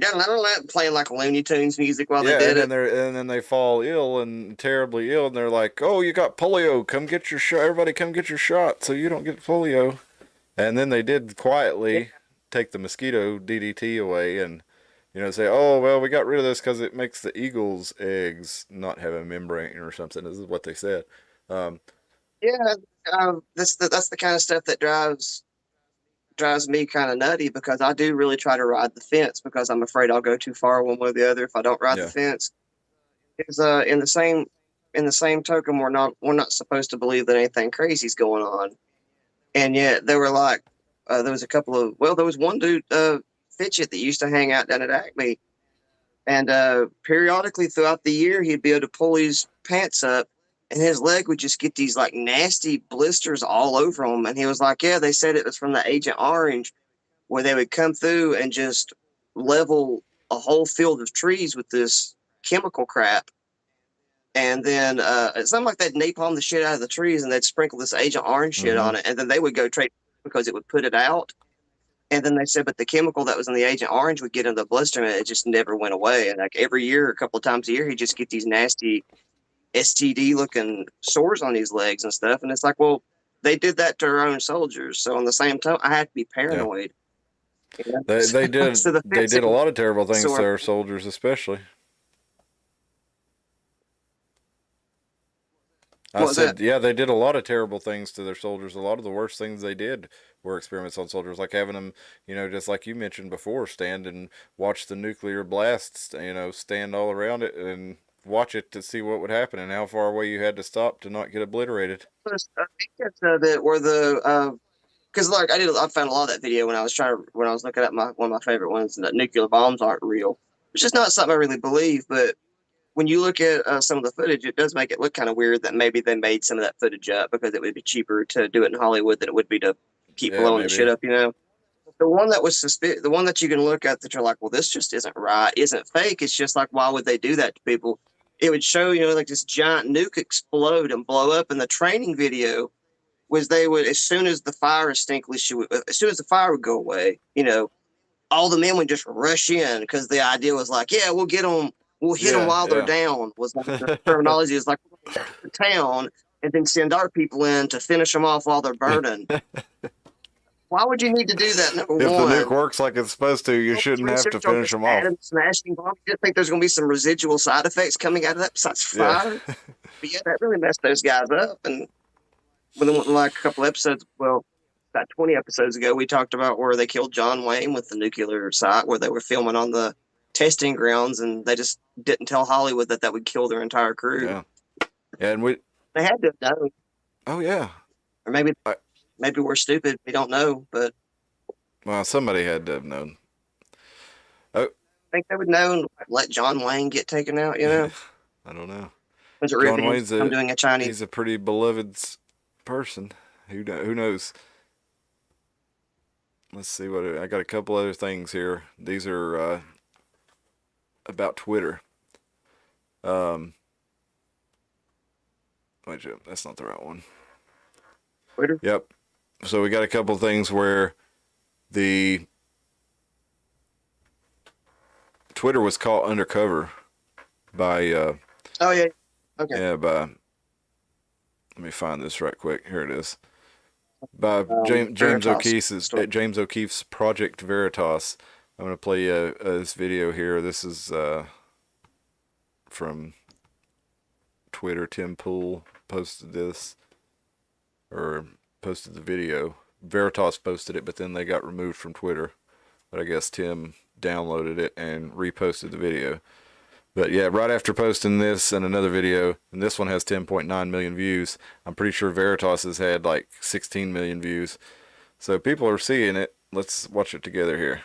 playing like Looney Tunes music while they Yeah, did it. and then they fall ill and terribly ill, and they're like, "Oh, you got polio. Come get your shot. Everybody, come get your shot, so you don't get polio." And then they did Yeah, quietly take the mosquito DDT away, and say, "Oh, well, we got rid of this because it makes the eagle's eggs not have a membrane or something." This is what they said. Um, yeah. That's the kind of stuff that drives me kind of nutty because I do really try to ride the fence because I'm afraid I'll go too far one way or the other if I don't ride the yeah, fence. Is in the same token, we're not supposed to believe that anything crazy's going on, and yet there were like there was a couple of there was one dude Fitchett that used to hang out down at Acme, and periodically throughout the year he'd be able to pull his pants up, and his leg would just get these like nasty blisters all over him, and he was like, yeah, they said it was from the Agent Orange where they would come through and just level a whole field of trees with this chemical crap. And then it's not like they'd napalm the shit out of the trees and they'd sprinkle this Agent Orange shit mm-hmm. on it. And then they would go trade because it would put it out. And then they said, but the chemical that was in the Agent Orange would get in the bloodstream and it just never went away. And like every year, a couple of times a year, he'd just get these nasty STD looking sores on his legs and stuff. And it's like, well, they did that to our own soldiers. So on the same time, I had to be Yeah, paranoid. You know? they did So the they did a fencing lot of terrible things to sore. our soldiers, especially. I What was that? said, yeah, they did a lot of terrible things to their soldiers. A lot of the worst things they did were experiments on soldiers, like having them, just like you mentioned before, stand and watch the nuclear blasts, stand all around it and watch it to see what would happen and how far away you had to stop to not get obliterated. I think that's that where the because like I found a lot of that video when I was looking at my one of my favorite ones, and that nuclear bombs aren't real. It's just not something I really believe. But when you look at some of the footage, it does make it look kind of weird that maybe they made some of that footage up because it would be cheaper to do it in Hollywood than it would be to keep Yeah, blowing the shit maybe. up. You know, the one that was the one that you can look at that you're like, well, this just isn't right, isn't fake. It's just like, why would they do that to people? It would show, like this giant nuke explode and blow up, and the training video was they would as soon as the fire extinguisher as soon as the fire would go away, all the men would just rush in because the idea was like, yeah, we'll hit them Yeah, while they're yeah. down. Was like the terminology is like the town and then send our people in to finish them off while they're burning. Why would you need to do that? Number If the nuke one, works like it's supposed to, you shouldn't have to research on finish this them off. atom smashing bomb. You think there's going to be some residual side effects coming out of that besides Yeah. fire? But yeah, that really messed those guys up. And like a couple episodes, well, about 20 episodes ago, we talked about where they killed John Wayne with the nuclear site where they were filming on the testing grounds, and they just didn't tell Hollywood that would kill their entire crew. Yeah. Yeah, and we. They had to have known, Oh yeah. or maybe I, we're stupid. We don't know, but well, somebody had to have known. Oh, I think they would know. Let John Wayne get taken out. I don't know. Was it John revenge? Wayne's I'm doing a Chinese. he's a pretty beloved person. Who knows? Let's see what I got. A couple other things here. These are about Twitter. Um, wait, that's not the right one. Twitter. Yep. So we got a couple things where the Twitter was caught undercover by Oh yeah. Okay. yeah, by, let me find this right quick. Here it is. By Veritas. James O'Keefe's Project Veritas. I'm gonna play this video here. This is from Twitter. Tim Pool posted this, or posted the video. Veritas posted it, but then they got removed from Twitter. But I guess Tim downloaded it and reposted the video. But yeah, right after posting this and another video, and this one has 10.9 million views, I'm pretty sure Veritas has had like 16 million views. So people are seeing it. Let's watch it together here.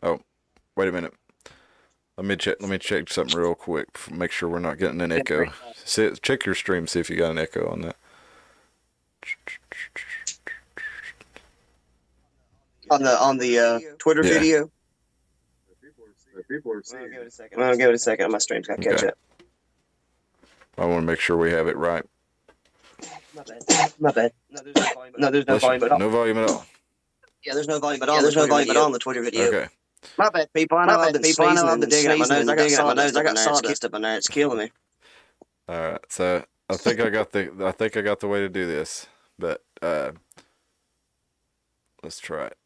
Oh, wait a minute. Let me check something real quick. Make sure we're not getting an echo. Check your stream. See if you got an echo on that. On the Twitter Yeah. video. Well, give it a second. My stream's got to catch up. I want to make sure we have it right. My bad. No, there's no volume at all. No volume at all. Yeah, there's no volume at all. There's no volume at all on the Twitter video. Okay. My bad, people. I know I've been digging at my nose. I got sawdust up my nose. It's killing me. All right. So I think I got the way to do this, but let's try it.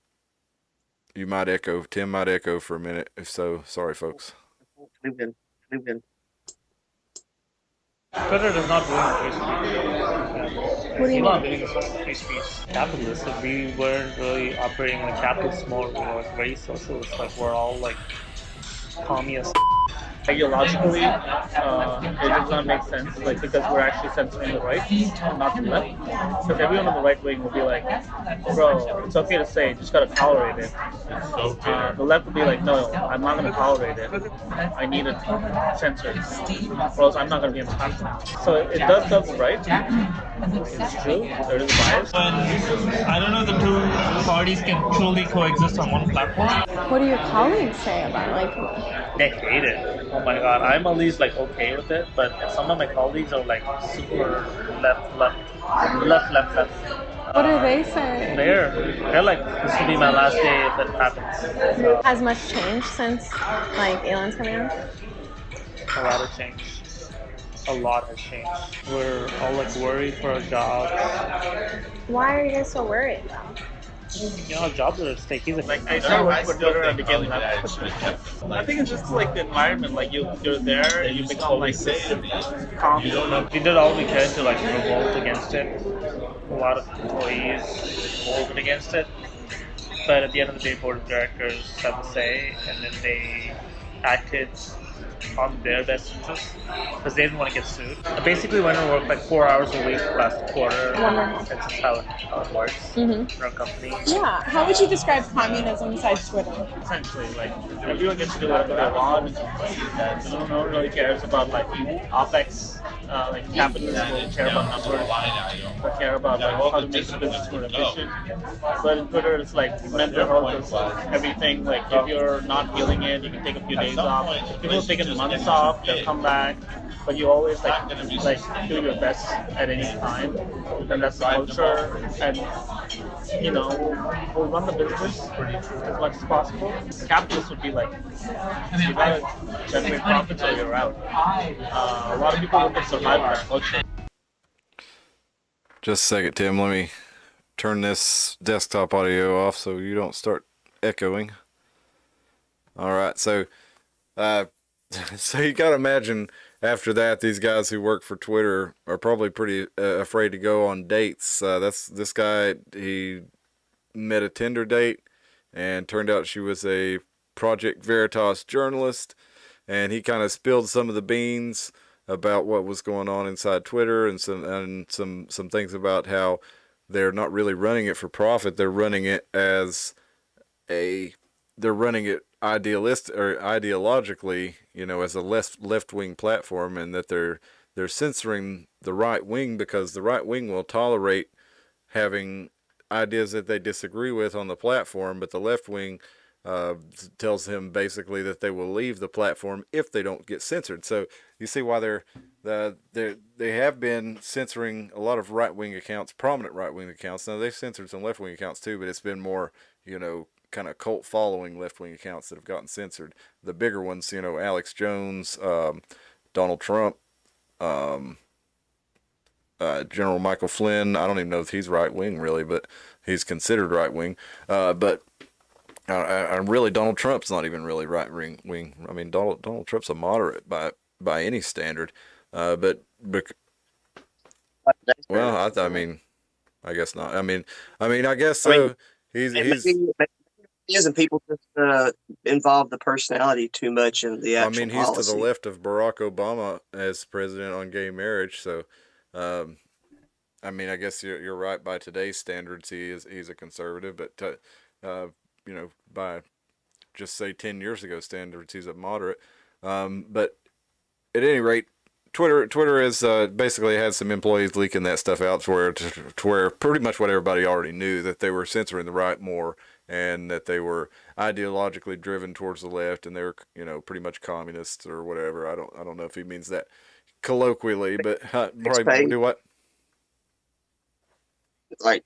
You might echo. Tim might echo for a minute. If so, sorry, folks. Twitter does not ruin free speech. What do you not mean? doing this free speech. Capitalists, if we weren't really operating like capitalist mode, we were very socialist. Like we're all like communist. Ideologically, it does not make sense, like because we're actually censoring the right, not the left. Because everyone on the right wing will be like, "Bro, it's okay to say, just gotta tolerate it." The left will be like, "No, I'm not gonna tolerate it. I need it censored, or else I'm not gonna be on the platform." So it does serve the right. It's true. There is a bias. But I don't know the two parties can truly coexist on one platform. What do your colleagues say about like? They hate it. Oh my god, I'm at least like okay with it, but some of my colleagues are like super left. What do they say? They're like, this will be my last day if it happens. So, Has much changed since like Elon's coming out? a lot has changed. A lot has changed. We're all like worried for our jobs. Why are you guys so worried though? You know, jobs are at stake. He's like, I started working for Twitter and became left. I think it's just like the environment. Like you're there, and you become like this calm. We did all we could to like revolt against it. A lot of employees revolted against it. But at the end of the day, board of directors have a say, and then they acted on their best interest because they didn't want to get sued. I basically went and worked like 4 hours a week last quarter. That's just how it works in our company. Yeah. How would you describe communism besides Twitter? Essentially, like everyone gets to do whatever they want. No one really cares about like OPEX. Like capitalists will care about numbers, will care about like how to make the business more efficient. But in Twitter, it's like mental health is everything. Like if you're not feeling it, you can take a few days off. People take months off, they'll come back, but you always like do your best at any time, and that's the culture. And you know, we'll run the business as much as possible. Capitalists would be like, you gotta generate profits or you're out. A lot of people look at survival as culture. Just a second, Tim. Let me turn this desktop audio off so you don't start echoing. All right, so so you gotta imagine after that, these guys who work for Twitter are probably pretty afraid to go on dates. This guy. He met a Tinder date, and turned out she was a Project Veritas journalist, and he kind of spilled some of the beans about what was going on inside Twitter, and some things about how they're not really running it for profit. They're running it ideologically, you know, as a left wing platform, and that they're censoring the right wing because the right wing will tolerate having ideas that they disagree with on the platform, but the left wing tells him basically that they will leave the platform if they don't get censored. So you see why they have been censoring a lot of right wing accounts, prominent right wing accounts. Now they've censored some left wing accounts too, but it's been more, you know, kind of cult following left wing accounts that have gotten censored. The bigger ones, you know, Alex Jones, Donald Trump, General Michael Flynn. I don't even know if he's right wing really, but he's considered right wing. But really, Donald Trump's not even really right wing. I mean, Donald Trump's a moderate by any standard. But well, I mean, I guess not. I mean, I guess so. He's and people just involve the personality too much in the actual he's policy. To the left of Barack Obama as president on gay marriage. So, I mean, I guess you're right. By today's standards, he's a conservative. But you know, by just say 10 years ago standards, he's a moderate. But at any rate, Twitter has basically had some employees leaking that stuff out to where pretty much what everybody already knew, that they were censoring the right more, and that they were ideologically driven towards the left, and they were, pretty much communists or whatever. I don't know if he means that colloquially, but probably do what? Like,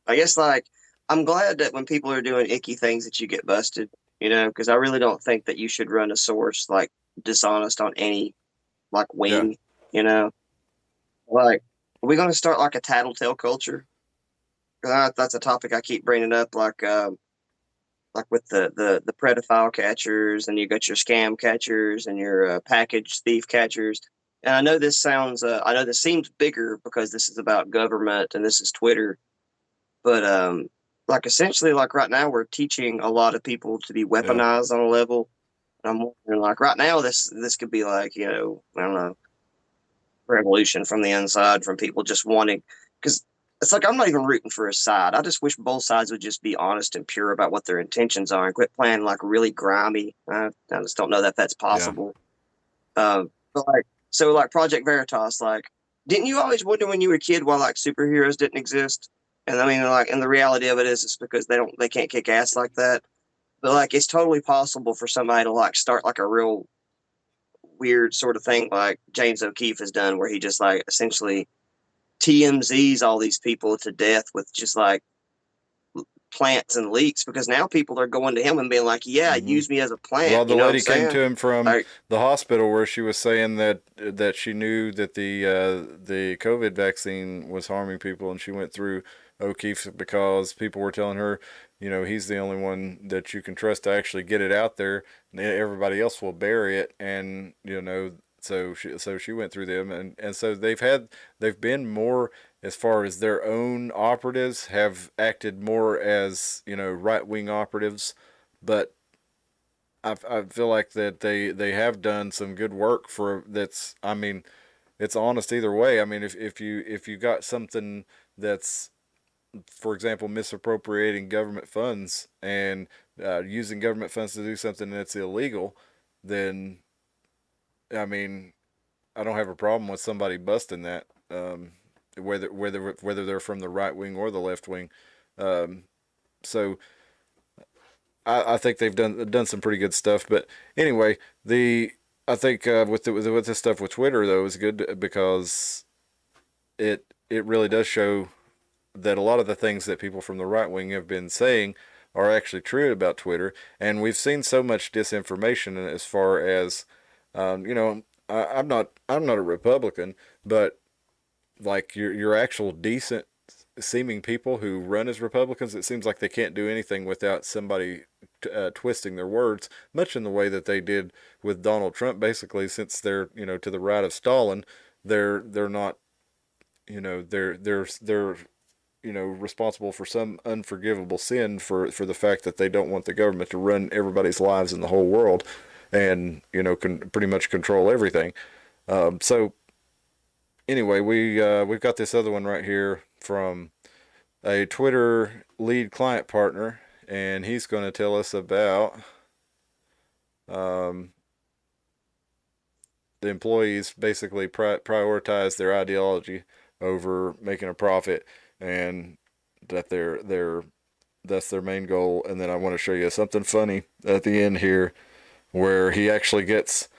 I guess, like, I'm glad that when people are doing icky things that you get busted, because I really don't think that you should run a source like dishonest on any like Yeah. wing, like, are we going to start like a tattletale culture? That's a topic I keep bringing up, like with the pedophile catchers, and you got your scam catchers and your package thief catchers. And I know this seems bigger because this is about government and this is Twitter, but like essentially, like right now, we're teaching a lot of people to be Yeah. weaponized on a level. And I'm wondering, like right now, this could be like, I don't know, revolution from the inside, from people just wanting, because it's like I'm not even rooting for a side. I just wish both sides would just be honest and pure about what their intentions are and quit playing like really grimy. I just don't know that that's Yeah. possible. But like, so like Project Veritas, like, didn't you always wonder when you were a kid why like superheroes didn't exist? And I mean, like, and the reality of it is, it's because they can't kick ass like that. But like, it's totally possible for somebody to like start like a real weird sort of thing like James O'Keefe has done, where he just like essentially TMZs all these people to death with just like plants and leaks, because now people are going to him and being like, yeah, Mm-hmm. use me as a plant. Well, the You know what I'm lady came saying? to him from Like, the hospital where she was saying that she knew that the COVID vaccine was harming people, and she went through O'Keefe because people were telling her, he's the only one that you can trust to actually get it out there. And everybody else will bury it, and so she went through them, and so they've been more, as far as their own operatives have acted more as right wing operatives, but I feel like that they have done some good work for that's. I mean, it's honest either way. I mean, if you got something that's, for example, misappropriating government funds and using government funds to do something that's illegal, then I mean, I don't have a problem with somebody busting that. Whether they're from the right wing or the left wing. So I think they've done some pretty good stuff. But anyway, I think with this stuff with Twitter though is good because it really does show that a lot of the things that people from the right wing have been saying are actually true about Twitter, and we've seen so much disinformation as far as, I'm not a Republican, but like your actual decent seeming people who run as Republicans, it seems like they can't do anything without somebody twisting their words, much in the way that they did with Donald Trump. Basically, since they're to the right of Stalin, they're not they're responsible for some unforgivable sin for the fact that they don't want the government to run everybody's lives in the whole world, and can pretty much control everything. So anyway, we've got this other one right here from a Twitter lead client partner, and he's going to tell us about the employees basically prioritize their ideology over making a profit, and that that's their main goal. And then I want to show you something funny at the end here, where he actually gets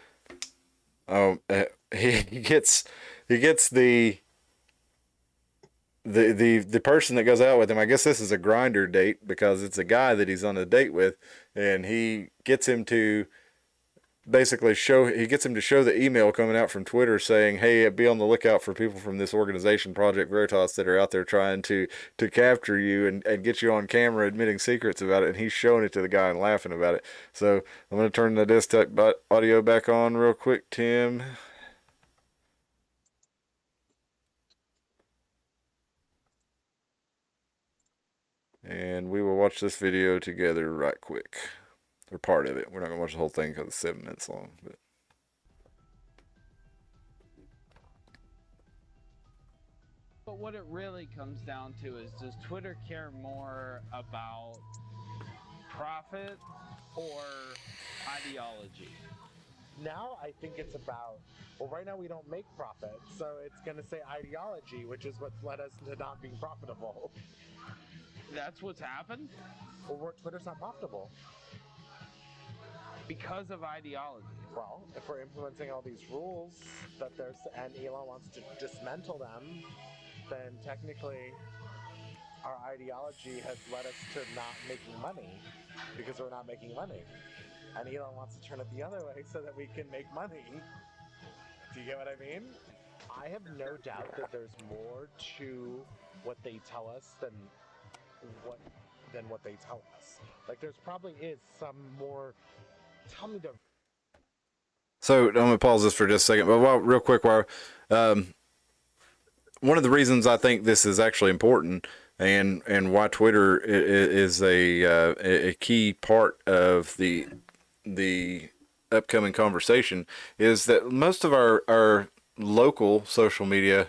he gets the person that goes out with him. I guess this is a grinder date because it's a guy that he's on a date with, and he gets him to basically show the email coming out from Twitter saying, "Hey, be on the lookout for people from this organization, Project Veritas, that are out there trying to capture you and get you on camera admitting secrets about it." And he's showing it to the guy and laughing about it. So I'm going to turn the desktop audio back on real quick, Tim. And we will watch this video together right quick. Or part of it. We're not going to watch the whole thing because it's 7 minutes long. But what it really comes down to is, does Twitter care more about profit or ideology? Now I think it's about, well, right now we don't make profit, so it's going to say ideology, which is what's led us to not being profitable. That's what's happened? Well, Twitter's not profitable. Because of ideology. Well, if we're implementing all these rules and Elon wants to dismantle them, then technically our ideology has led us to not making money because we're not making money. And Elon wants to turn it the other way so that we can make money. Do you get what I mean? I have no doubt that there's more to what they tell us than what they tell us. Like there's probably is some more. Tell me the. So I'm gonna pause this for just a second, but real quick, one of the reasons I think this is actually important, and why Twitter is a key part of the upcoming conversation, is that most of our local social media,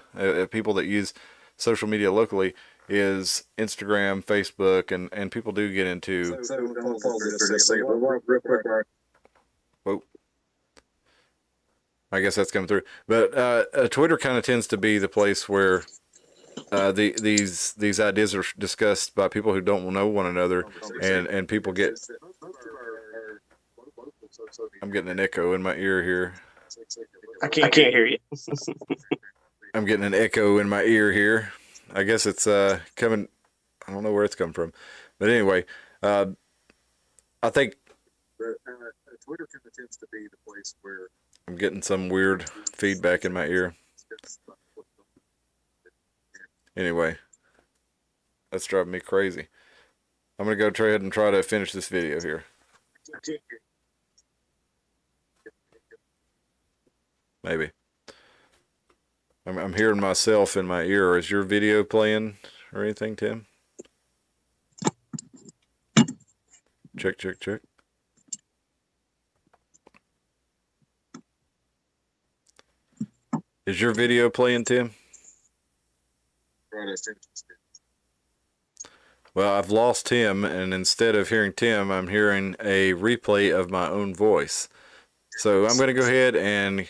people that use social media locally, is Instagram, Facebook, and people do get into. So I'm gonna pause this for just a second, but real quick. Whoa. I guess that's coming through, but Twitter kind of tends to be the place where these ideas are discussed by people who don't know one another, and people get. I'm getting an echo in my ear here. I can't hear you. I'm getting an echo in my ear here. I guess it's coming. I don't know where it's coming from, but anyway, I think Twitter kind of tends to be the place where. I'm getting some weird feedback in my ear. Anyway, that's driving me crazy. I'm going to go try ahead and try to finish this video here. Maybe. I'm hearing myself in my ear. Is your video playing or anything, Tim? Check, check, check. Is your video playing, Tim? Well, I've lost Tim, and instead of hearing Tim, I'm hearing a replay of my own voice. So I'm going to go ahead and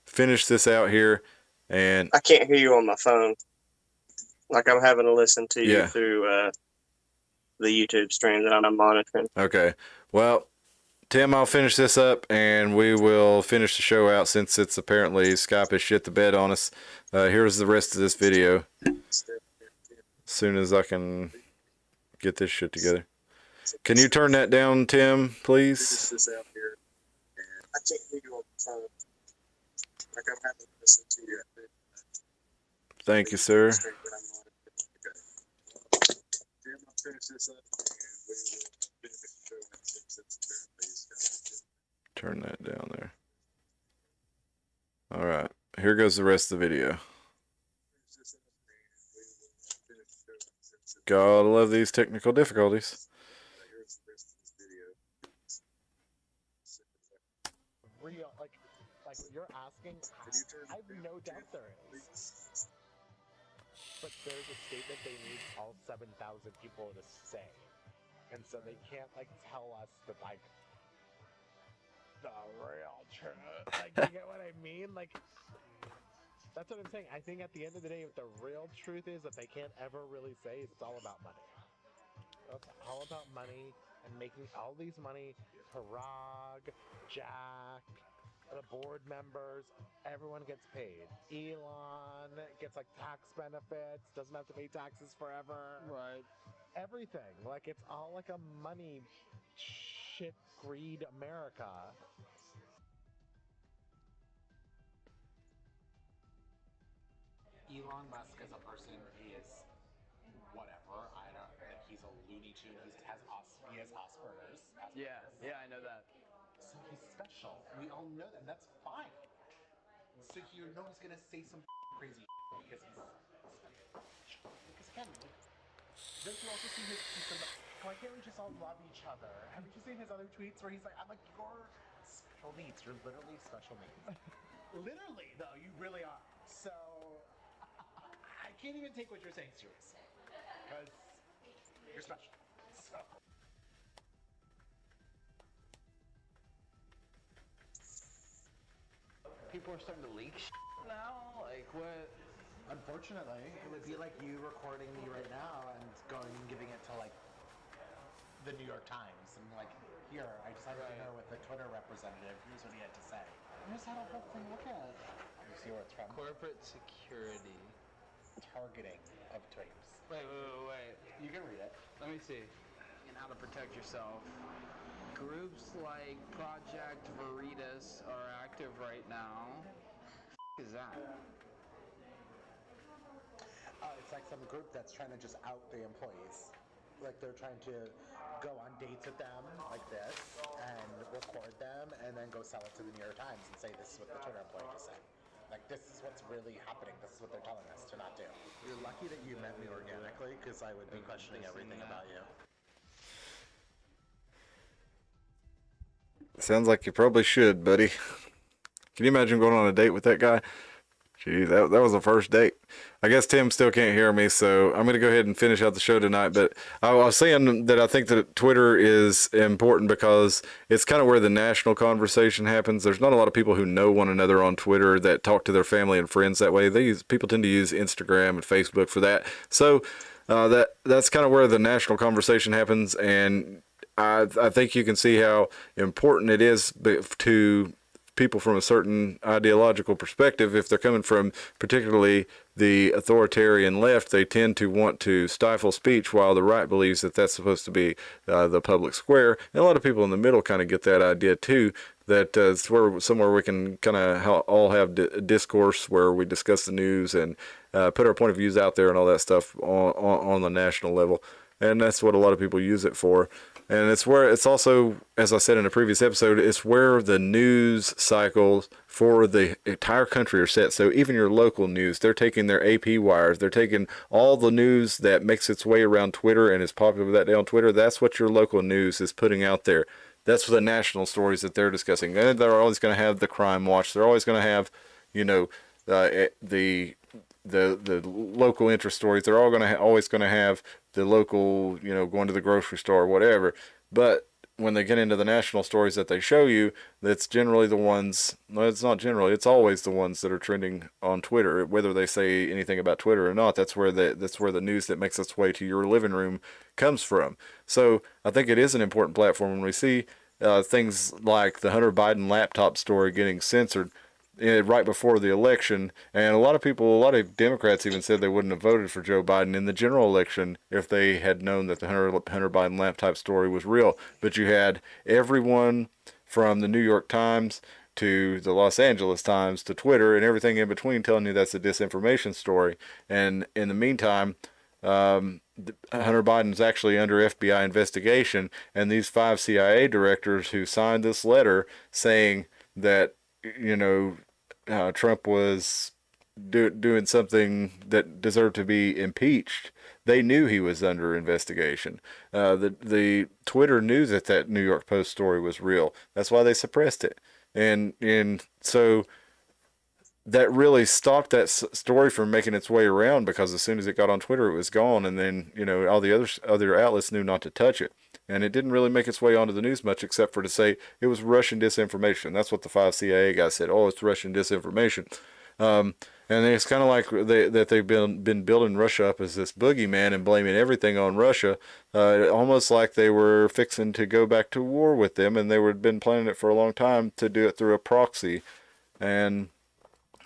finish this out here. And I can't hear you on my phone. Like I'm having to listen to you through the YouTube stream that I'm monitoring. Okay. Well, Tim, I'll finish this up, and we will finish the show out since it's apparently Skype has shit the bed on us. Here's the rest of this video. As soon as I can get this shit together. Can you turn that down, Tim, please? Thank you, sir. Turn that down there. All right. Here goes the rest of the video. Gotta love these technical difficulties. Real, like you're asking, I have no doubt there is. But there's a statement they need all 7,000 people to say. And so they can't, tell us that, the real truth. You get what I mean? That's what I'm saying. I think at the end of the day, what the real truth is that they can't ever really say, it's all about money. It's all about money and making all these money. Parag, Jack, the board members, everyone gets paid. Elon gets tax benefits, doesn't have to pay taxes forever. Right. Everything. It's all a money shit greed America. Elon Musk as a person is whatever. I don't think he's a Looney Tune. He has Asperger's. Yeah, I know that. So he's special. We all know that. That's fine. So you know he's gonna say some crazy because he's special. Because again, don't you also see his tweets about why can't we just all love each other? Haven't you seen his other tweets where he's like, I'm like, you're special needs. You're literally special needs. Literally, though, you really are. So I can't even take what you're saying seriously. Because you're special. So. people are starting to leak shit now? Like, what? Unfortunately, it would be like you recording me right now and going and giving it to like the New York Times and like, here, I just had dinner with the Twitter representative. Here's what he had to say. I just had a whole thing. Look at it. You see where it's from? Corporate security. Targeting of tweets. Wait. You can read it. Let me see. And how to protect yourself. Groups like Project Veritas are active right now. What is that? It's like some group that's trying to just out the employees. Like they're trying to go on dates with them like this and record them and then go sell it to the New York Times and say this is what the Twitter employee just said. Like this is what's really happening. This is what they're telling us to not do. You're lucky that you met me organically because I would be questioning everything about you. Sounds like you probably should, buddy. Can you imagine going on a date with that guy? Gee, that was the first date. I guess Tim still can't hear me, so I'm going to go ahead and finish out the show tonight. But I was saying that I think that Twitter is important because it's kind of where the national conversation happens. There's not a lot of people who know one another on Twitter that talk to their family and friends that way. People tend to use Instagram and Facebook for that. So that's kind of where the national conversation happens, and I think you can see how important it is to people from a certain ideological perspective. If they're coming from particularly the authoritarian left, they tend to want to stifle speech, while the right believes that that's supposed to be the public square. And a lot of people in the middle kind of get that idea too, that it's somewhere we can kind of all have discourse where we discuss the news and put our point of views out there and all that stuff on the national level. And that's what a lot of people use it for. And it's also, as I said in a previous episode, it's where the news cycles for the entire country are set. So even your local news, they're taking their AP wires, they're taking all the news that makes its way around Twitter and is popular that day on Twitter. That's what your local news is putting out there. That's the national stories that they're discussing. And they're always going to have the crime watch. They're always going to have, the local interest stories. They're all always going to have the local, going to the grocery store or whatever. But when they get into the national stories that they show you, that's generally the ones, no, it's not generally, it's always the ones that are trending on Twitter, whether they say anything about Twitter or not. That's where the news that makes its way to your living room comes from. So I think it is an important platform when we see things like the Hunter Biden laptop story getting censored right before the election. And a lot of Democrats even said they wouldn't have voted for Joe Biden in the general election if they had known that the Hunter Biden laptop story was real. But you had everyone from the New York Times to the Los Angeles Times to Twitter and everything in between telling you that's a disinformation story. And in the meantime, Hunter Biden's actually under FBI investigation, and these 5 CIA directors who signed this letter saying that Trump was doing something that deserved to be impeached. They knew he was under investigation. The Twitter knew that New York Post story was real. That's why they suppressed it. And so that really stopped that story from making its way around, because as soon as it got on Twitter, it was gone. And then, all the other outlets knew not to touch it. And it didn't really make its way onto the news much, except for to say it was Russian disinformation. That's what the 5 CIA guys said. Oh, it's Russian disinformation. And it's kind of like they've been building Russia up as this boogeyman and blaming everything on Russia, almost like they were fixing to go back to war with them, and they had been planning it for a long time to do it through a proxy. And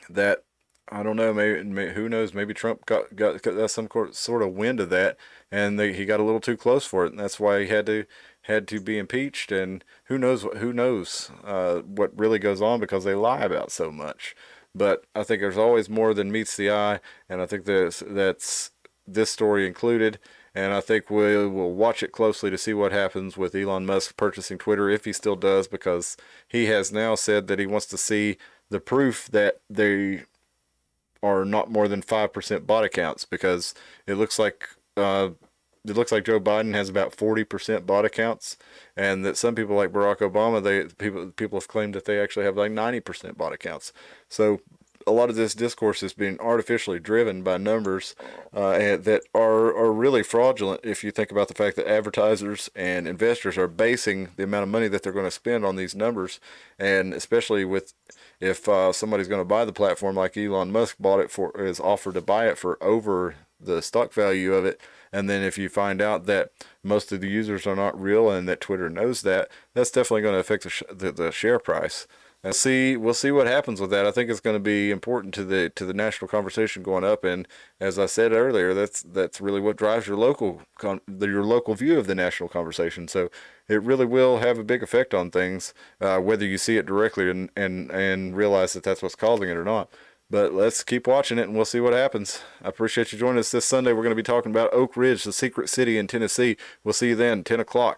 that, I don't know, maybe who knows, maybe Trump got some sort of wind of that, and he got a little too close for it, and that's why he had to be impeached. And who knows what really goes on, because they lie about so much. But I think there's always more than meets the eye, and I think that's this story included. And I think we'll watch it closely to see what happens with Elon Musk purchasing Twitter, if he still does, because he has now said that he wants to see the proof that they are not more than 5% bot accounts, because it looks like Joe Biden has about 40% bot accounts, and that some people like Barack Obama, people have claimed that they actually have like 90% bot accounts. So a lot of this discourse is being artificially driven by numbers and that are really fraudulent if you think about the fact that advertisers and investors are basing the amount of money that they're going to spend on these numbers. And especially with if somebody's going to buy the platform like Elon Musk bought it for, is offered to buy it for over the stock value of it. And then if you find out that most of the users are not real and that Twitter knows that, that's definitely going to affect the share price. And we'll see what happens with that. I think it's going to be important to the national conversation going up. And as I said earlier, that's really what drives your local view of the national conversation. So it really will have a big effect on things, whether you see it directly and realize that that's what's causing it or not. But let's keep watching it and we'll see what happens. I appreciate you joining us this Sunday. We're going to be talking about Oak Ridge, the secret city in Tennessee. We'll see you then, 10 o'clock.